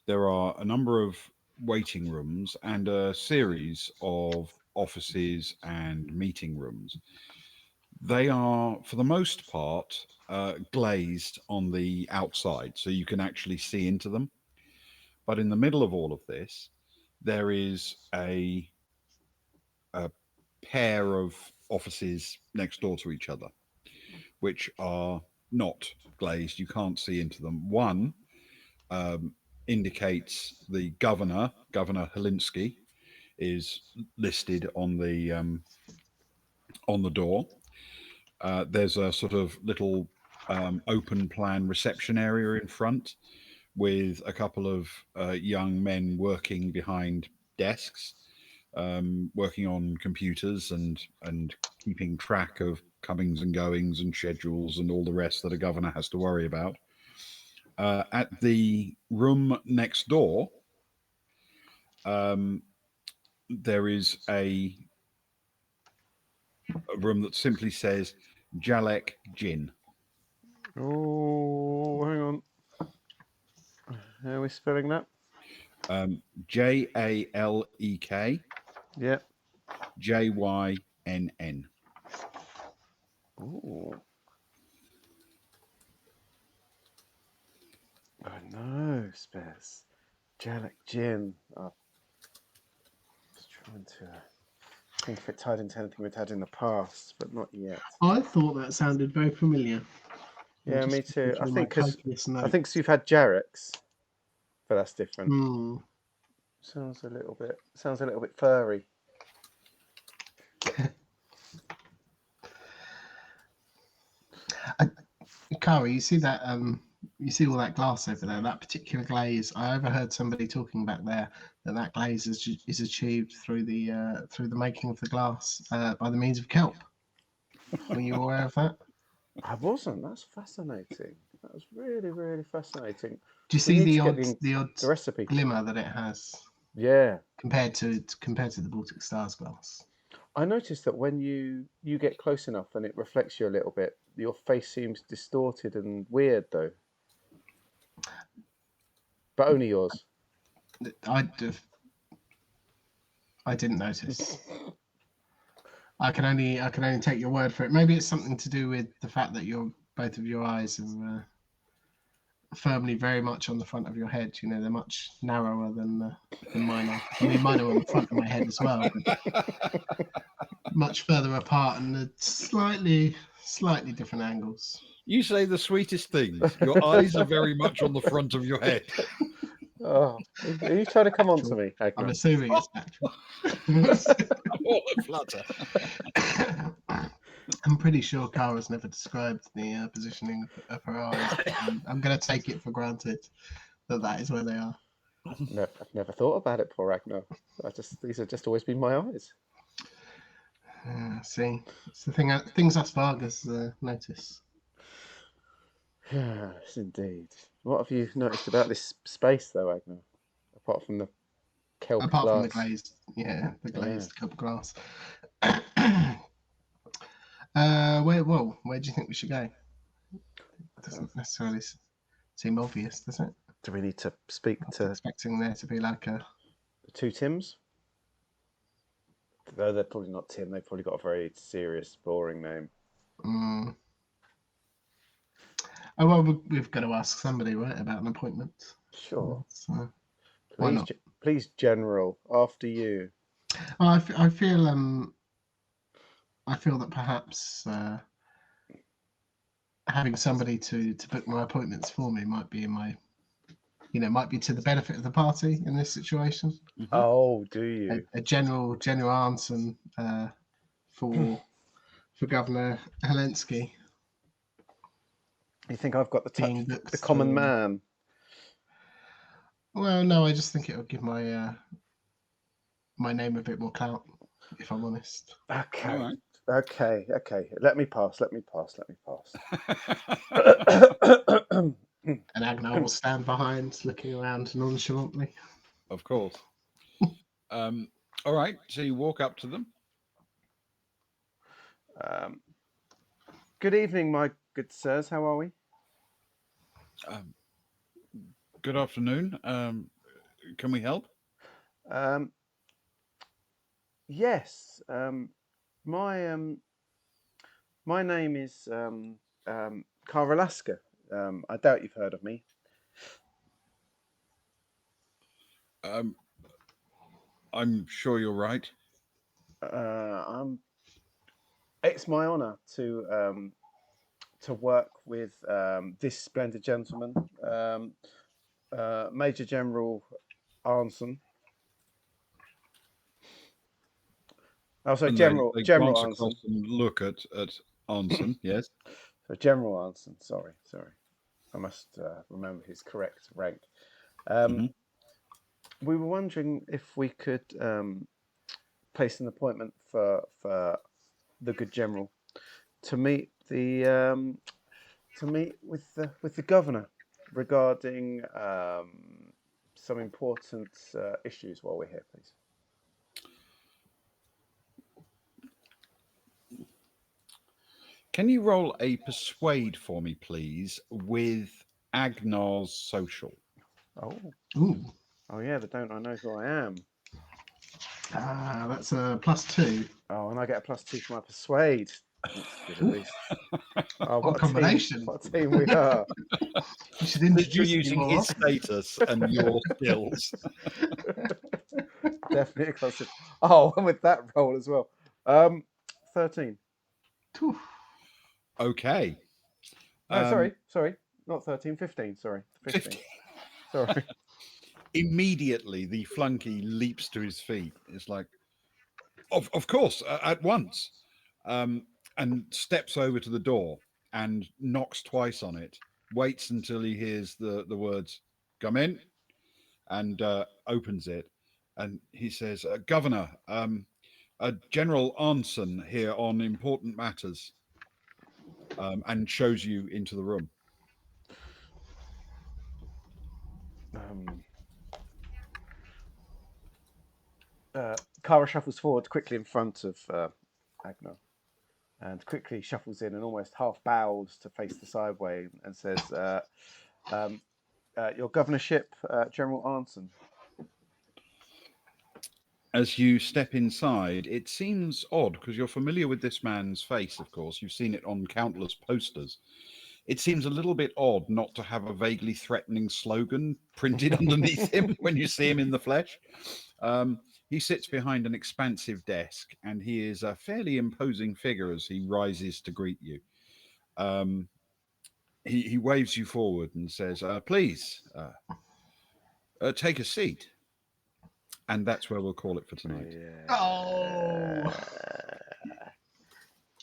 there are a number of waiting rooms and a series of offices and meeting rooms. They are, for the most part, glazed on the outside, so you can actually see into them. But in the middle of all of this, there is a pair of offices next door to each other, which are not glazed. You can't see into them. One indicates the Governor Helinsky, is listed on the door. There's a sort of little open plan reception area in front with a couple of young men working behind desks, working on computers and keeping track of comings and goings and schedules and all the rest that a governor has to worry about. At the room next door, there is a room that simply says Jalek Jin. Oh, hang on. How are we spelling that? Jalek Yeah. Jynn. Ooh. Oh no, Spez. Jalek Jin. I was trying to think if it tied into anything we'd had in the past, but not yet. I thought that sounded very familiar. Yeah, I'm me just too. looking I through think my because copious I think notes. you've had Jarek's, but that's different. Hmm. Sounds a little bit furry. Kari, you see that? You see all that glass over there? That particular glaze. I overheard somebody talking back there that glaze is achieved through the making of the glass by the means of kelp. Were you aware of that? I wasn't. That's fascinating. That was really, really fascinating. Do you We see need the to get odd the recipe. glimmer that it has Yeah. compared to the Baltic Stars glass? I noticed that when you get close enough and it reflects you a little bit, your face seems distorted and weird though. But only yours. I didn't notice. I can only take your word for it. Maybe it's something to do with the fact that both of your eyes are firmly very much on the front of your head. You know, they're much narrower than mine are. I mean, mine are on the front of my head as well, but much further apart and at slightly different angles. You say the sweetest things. Your eyes are very much on the front of your head. Oh, are you trying to come on to me, I'm Agron? assuming it's natural. All a flutter. I'm pretty sure Kara's never described the positioning of her eyes. I'm going to take it for granted that is where they are. No, I've never thought about it before, Ragnar. These have just always been my eyes. See, it's the things us Vargas notice. Yes, indeed. What have you noticed about this space, though, Agnar? Apart from the kelp Apart glass. from the glazed cup glass. Where do you think we should go? It doesn't necessarily seem obvious, does it? Do we need to speak I was to expecting there to be like a the two Tims? Though they're probably not Tim. They've probably got a very serious, boring name. Oh well, we've got to ask somebody, right, about an appointment. Sure. So, why Please, not? please, General, after you. Well, I feel that perhaps having somebody to book my appointments for me might be might be to the benefit of the party in this situation. Mm-hmm. Oh, do you? A general answer for Governor Helensky. You think I've got the touch Being of booked the common for- man? Well, no, I just think it would give my my name a bit more clout, if I'm honest. Okay. All right. Okay. Let me pass. And Agnar will stand behind, looking around nonchalantly. Of course. All right. So you walk up to them. Good evening, my good sirs. How are we? Good afternoon. Can we help? Yes. My my name is Karalaska. I doubt you've heard of me. I'm sure you're right. It's my honour to work with this splendid gentleman, Major General Arnson. Oh, sorry, And General they General glance Arnson. across and look at Arnson. Yes. So General Arnson. Sorry. I must remember his correct rank. We were wondering if we could place an appointment for the good general to meet with the governor regarding some important issues while we're here, please. Can you roll a persuade for me, please, with Agnar's social? Oh, Ooh. oh yeah, they don't. I know who I am. That's a +2. Oh, and I get a +2 for my persuade. That's good at least. Oh, What a combination. What a team we are. You should You're introduce me using more his often. status and your skills. Definitely a +2. Oh, and with that roll as well. 13. Phew. Okay. No, sorry. Not 13, 15. Sorry. 15. 15. Sorry. Immediately, the flunky leaps to his feet. It's like, of course, at once, and steps over to the door and knocks twice on it. Waits until he hears the words "Come in," and opens it. And he says, "Governor, General Arnson here on important matters," and shows you into the room. Kara shuffles forward quickly in front of Agnar and quickly shuffles in and almost half bows to face the sideway and says, your governorship, General Arnson. As you step inside, it seems odd because you're familiar with this man's face, of course. You've seen it on countless posters. It seems a little bit odd not to have a vaguely threatening slogan printed underneath him when you see him in the flesh. He sits behind an expansive desk, and he is a fairly imposing figure as he rises to greet you. He waves you forward and says, "Please take a seat." And that's where we'll call it for tonight. Yeah. Oh.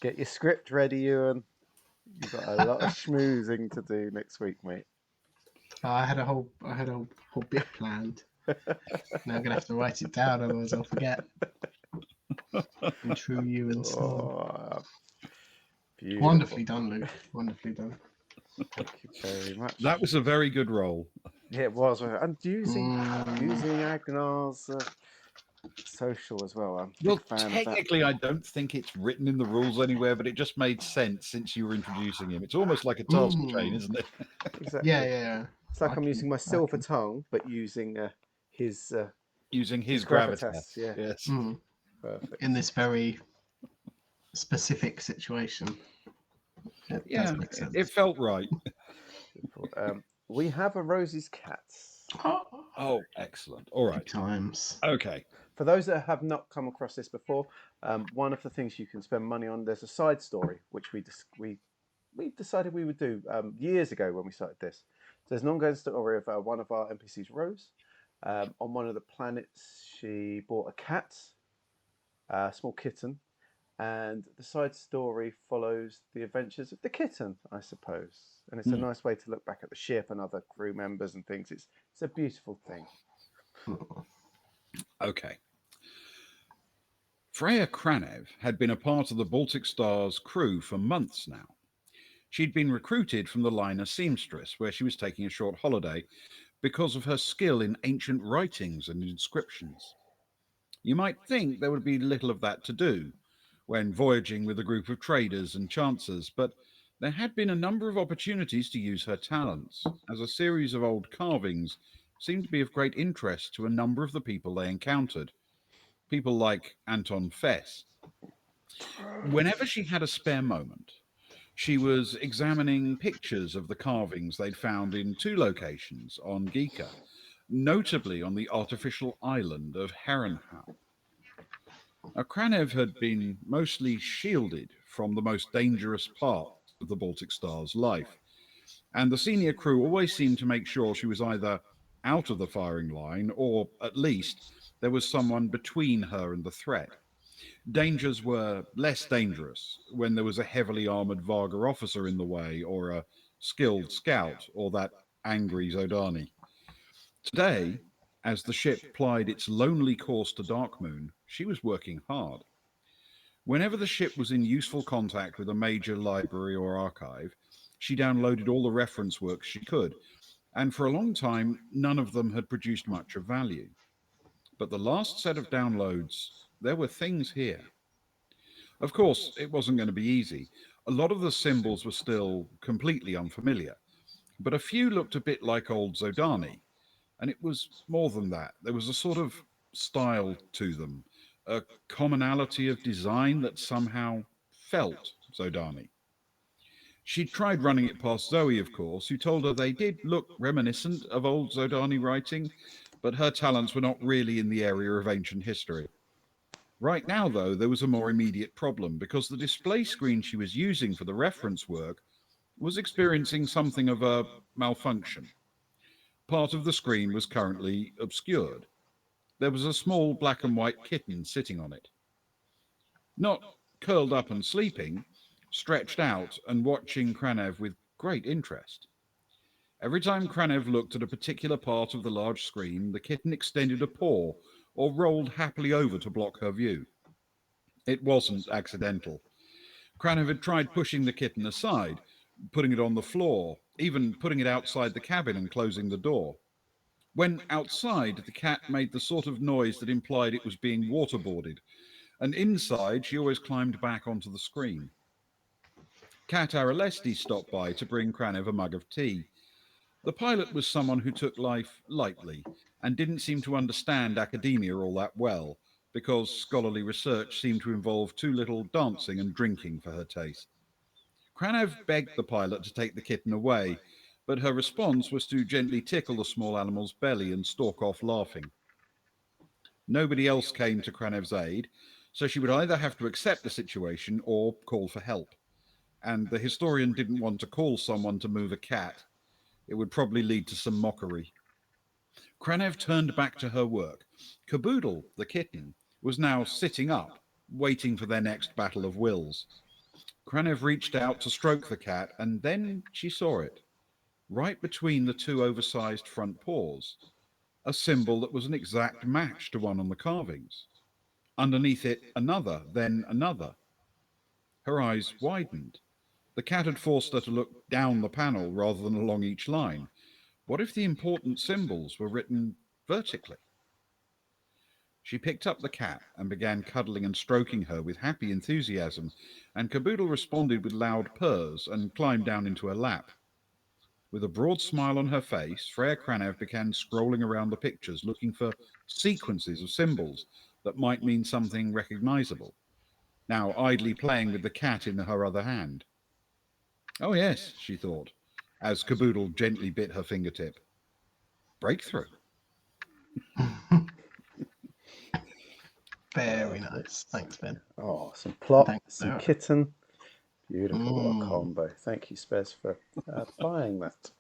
Get your script ready, Ewan. You've got a lot of schmoozing to do next week, mate. I had a whole bit planned. Now I'm gonna have to write it down, otherwise I'll forget. In true you and style. Beautiful. Wonderfully done, Luke. Wonderfully done. Thank you very much. That was a very good roll. Yeah, it was. And using Agnar's social as well. I'm a Well, big fan of that. technically, I don't think it's written in the rules anywhere, but it just made sense since you were introducing him. It's almost like a task chain, isn't it? Exactly. Yeah. It's like I'm using my silver tongue, but using his using his gravitas. gravitas. Yeah. Yes. Perfect. In this very specific situation. It does make sense. It felt right. We have a Rosie's cat. Oh, excellent. All right. Good times. Okay. For those that have not come across this before, one of the things you can spend money on, there's a side story which we decided we would do years ago when we started this. So there's an ongoing story of one of our NPCs, Rose. On one of the planets, she bought a cat, a small kitten, and the side story follows the adventures of the kitten, I suppose. And it's a nice way to look back at the ship and other crew members and things. It's a beautiful thing. Okay. Freya Kranev had been a part of the Baltic Star's crew for months now. She'd been recruited from the liner Seamstress, where she was taking a short holiday because of her skill in ancient writings and inscriptions. You might think there would be little of that to do when voyaging with a group of traders and chancers, but there had been a number of opportunities to use her talents, as a series of old carvings seemed to be of great interest to a number of the people they encountered. People like Anton Fess. Whenever she had a spare moment, she was examining pictures of the carvings they'd found in two locations on Geeka, notably on the artificial island of Heronhau. Kranev had been mostly shielded from the most dangerous part of the Baltic Star's life, and the senior crew always seemed to make sure she was either out of the firing line or, at least, there was someone between her and the threat. Dangers were less dangerous when there was a heavily armoured Varga officer in the way, or a skilled scout, or that angry Zodani. Today, as the ship plied its lonely course to Darkmoon, she was working hard. Whenever the ship was in useful contact with a major library or archive, she downloaded all the reference works she could, and for a long time, none of them had produced much of value. But the last set of downloads, there were things here. Of course, it wasn't going to be easy. A lot of the symbols were still completely unfamiliar, but a few looked a bit like old Zodani. And it was more than that. There was a sort of style to them, a commonality of design that somehow felt Zodani. She tried running it past Zoe, of course, who told her they did look reminiscent of old Zodani writing, but her talents were not really in the area of ancient history. Right now, though, there was a more immediate problem because the display screen she was using for the reference work was experiencing something of a malfunction. Part of the screen was currently obscured. There was a small black and white kitten sitting on it. Not curled up and sleeping, stretched out and watching Kranev with great interest. Every time Kranev looked at a particular part of the large screen, the kitten extended a paw or rolled happily over to block her view. It wasn't accidental. Kranev had tried pushing the kitten aside, putting it on the floor, even putting it outside the cabin and closing the door. When outside, the cat made the sort of noise that implied it was being waterboarded, and inside, she always climbed back onto the screen. Cat Aralesti stopped by to bring Kranev a mug of tea. The pilot was someone who took life lightly and didn't seem to understand academia all that well, because scholarly research seemed to involve too little dancing and drinking for her taste. Kranev begged the pilot to take the kitten away, but her response was to gently tickle the small animal's belly and stalk off laughing. Nobody else came to Kranev's aid, so she would either have to accept the situation or call for help. And the historian didn't want to call someone to move a cat. It would probably lead to some mockery. Kranev turned back to her work. Caboodle, the kitten, was now sitting up, waiting for their next battle of wills. Kranev reached out to stroke the cat, and then she saw it, right between the two oversized front paws, a symbol that was an exact match to one on the carvings. Underneath it, another, then another. Her eyes widened. The cat had forced her to look down the panel rather than along each line. What if the important symbols were written vertically? She picked up the cat and began cuddling and stroking her with happy enthusiasm, and Caboodle responded with loud purrs and climbed down into her lap. With a broad smile on her face, Freya Kranev began scrolling around the pictures looking for sequences of symbols that might mean something recognizable, now idly playing with the cat in her other hand. Oh, yes, she thought, as Caboodle gently bit her fingertip. Breakthrough. Very nice. Thanks, Ben. Oh, some plot, Thanks, some Sarah. kitten. Beautiful. What a Mm. combo. Thank you, Spez, for buying that.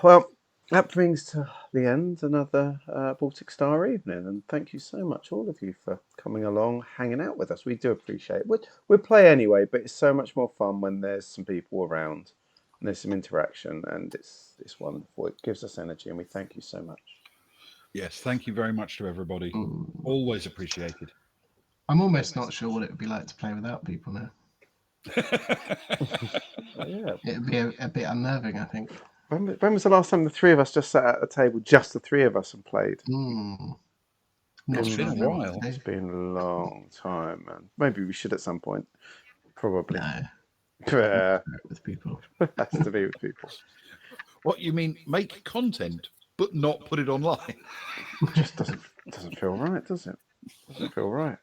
Well, that brings to the end another Baltic Star evening, and thank you so much, all of you, for coming along, hanging out with us. We do appreciate it. We'll play anyway, but it's so much more fun when there's some people around and there's some interaction, and it's wonderful. It gives us energy, and we thank you so much. Yes, thank you very much to everybody. Always appreciated. I'm almost not sure what it would be like to play without people now. Yeah. It'd be a bit unnerving, I think. When was the last time the three of us just sat at a table, just the three of us, and played? Not It's sure been a I know what while. to do. It's been a long time, man. Maybe we should at some point. Probably. No, Yeah, with people. has to be with people. What you mean, make content, but not put it online? It just doesn't feel right, does it? Doesn't feel right.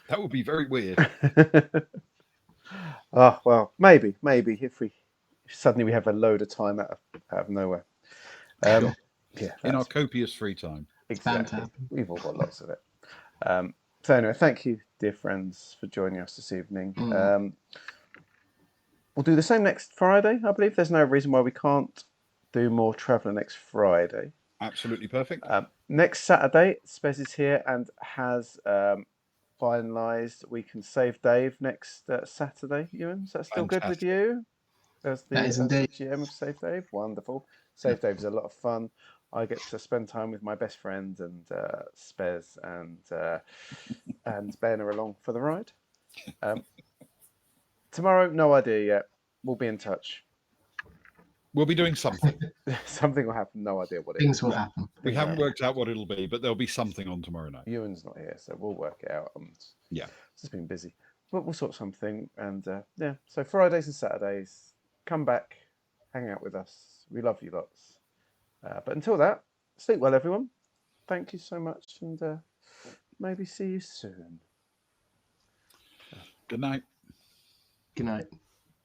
That would be very weird. Oh well, maybe if suddenly we have a load of time out of nowhere. Yeah, In our copious free time. bound to exactly. happen. We've all got lots of it. So anyway, thank you, dear friends, for joining us this evening. We'll do the same next Friday, I believe. There's no reason why we can't do more Traveller next Friday. Absolutely perfect. Next Saturday, Spez is here and has finalised. We can save Dave next Saturday. Ewan, is that still good with you? As the GM of Save Dave? Wonderful. Save Dave is a lot of fun. I get to spend time with my best friend, and Spez and Ben are along for the ride. Tomorrow, no idea yet. We'll be in touch. We'll be doing something. Something will happen. No idea what it is. Things will happen. We haven't worked out what it'll be, but there'll be something on tomorrow night. Ewan's not here, so we'll work it out. Yeah. It's just been busy. we'll sort something. And yeah, so Fridays and Saturdays, come back, hang out with us. We love you lots. But until that, sleep well, everyone. Thank you so much, and maybe see you soon. Good night. Good night.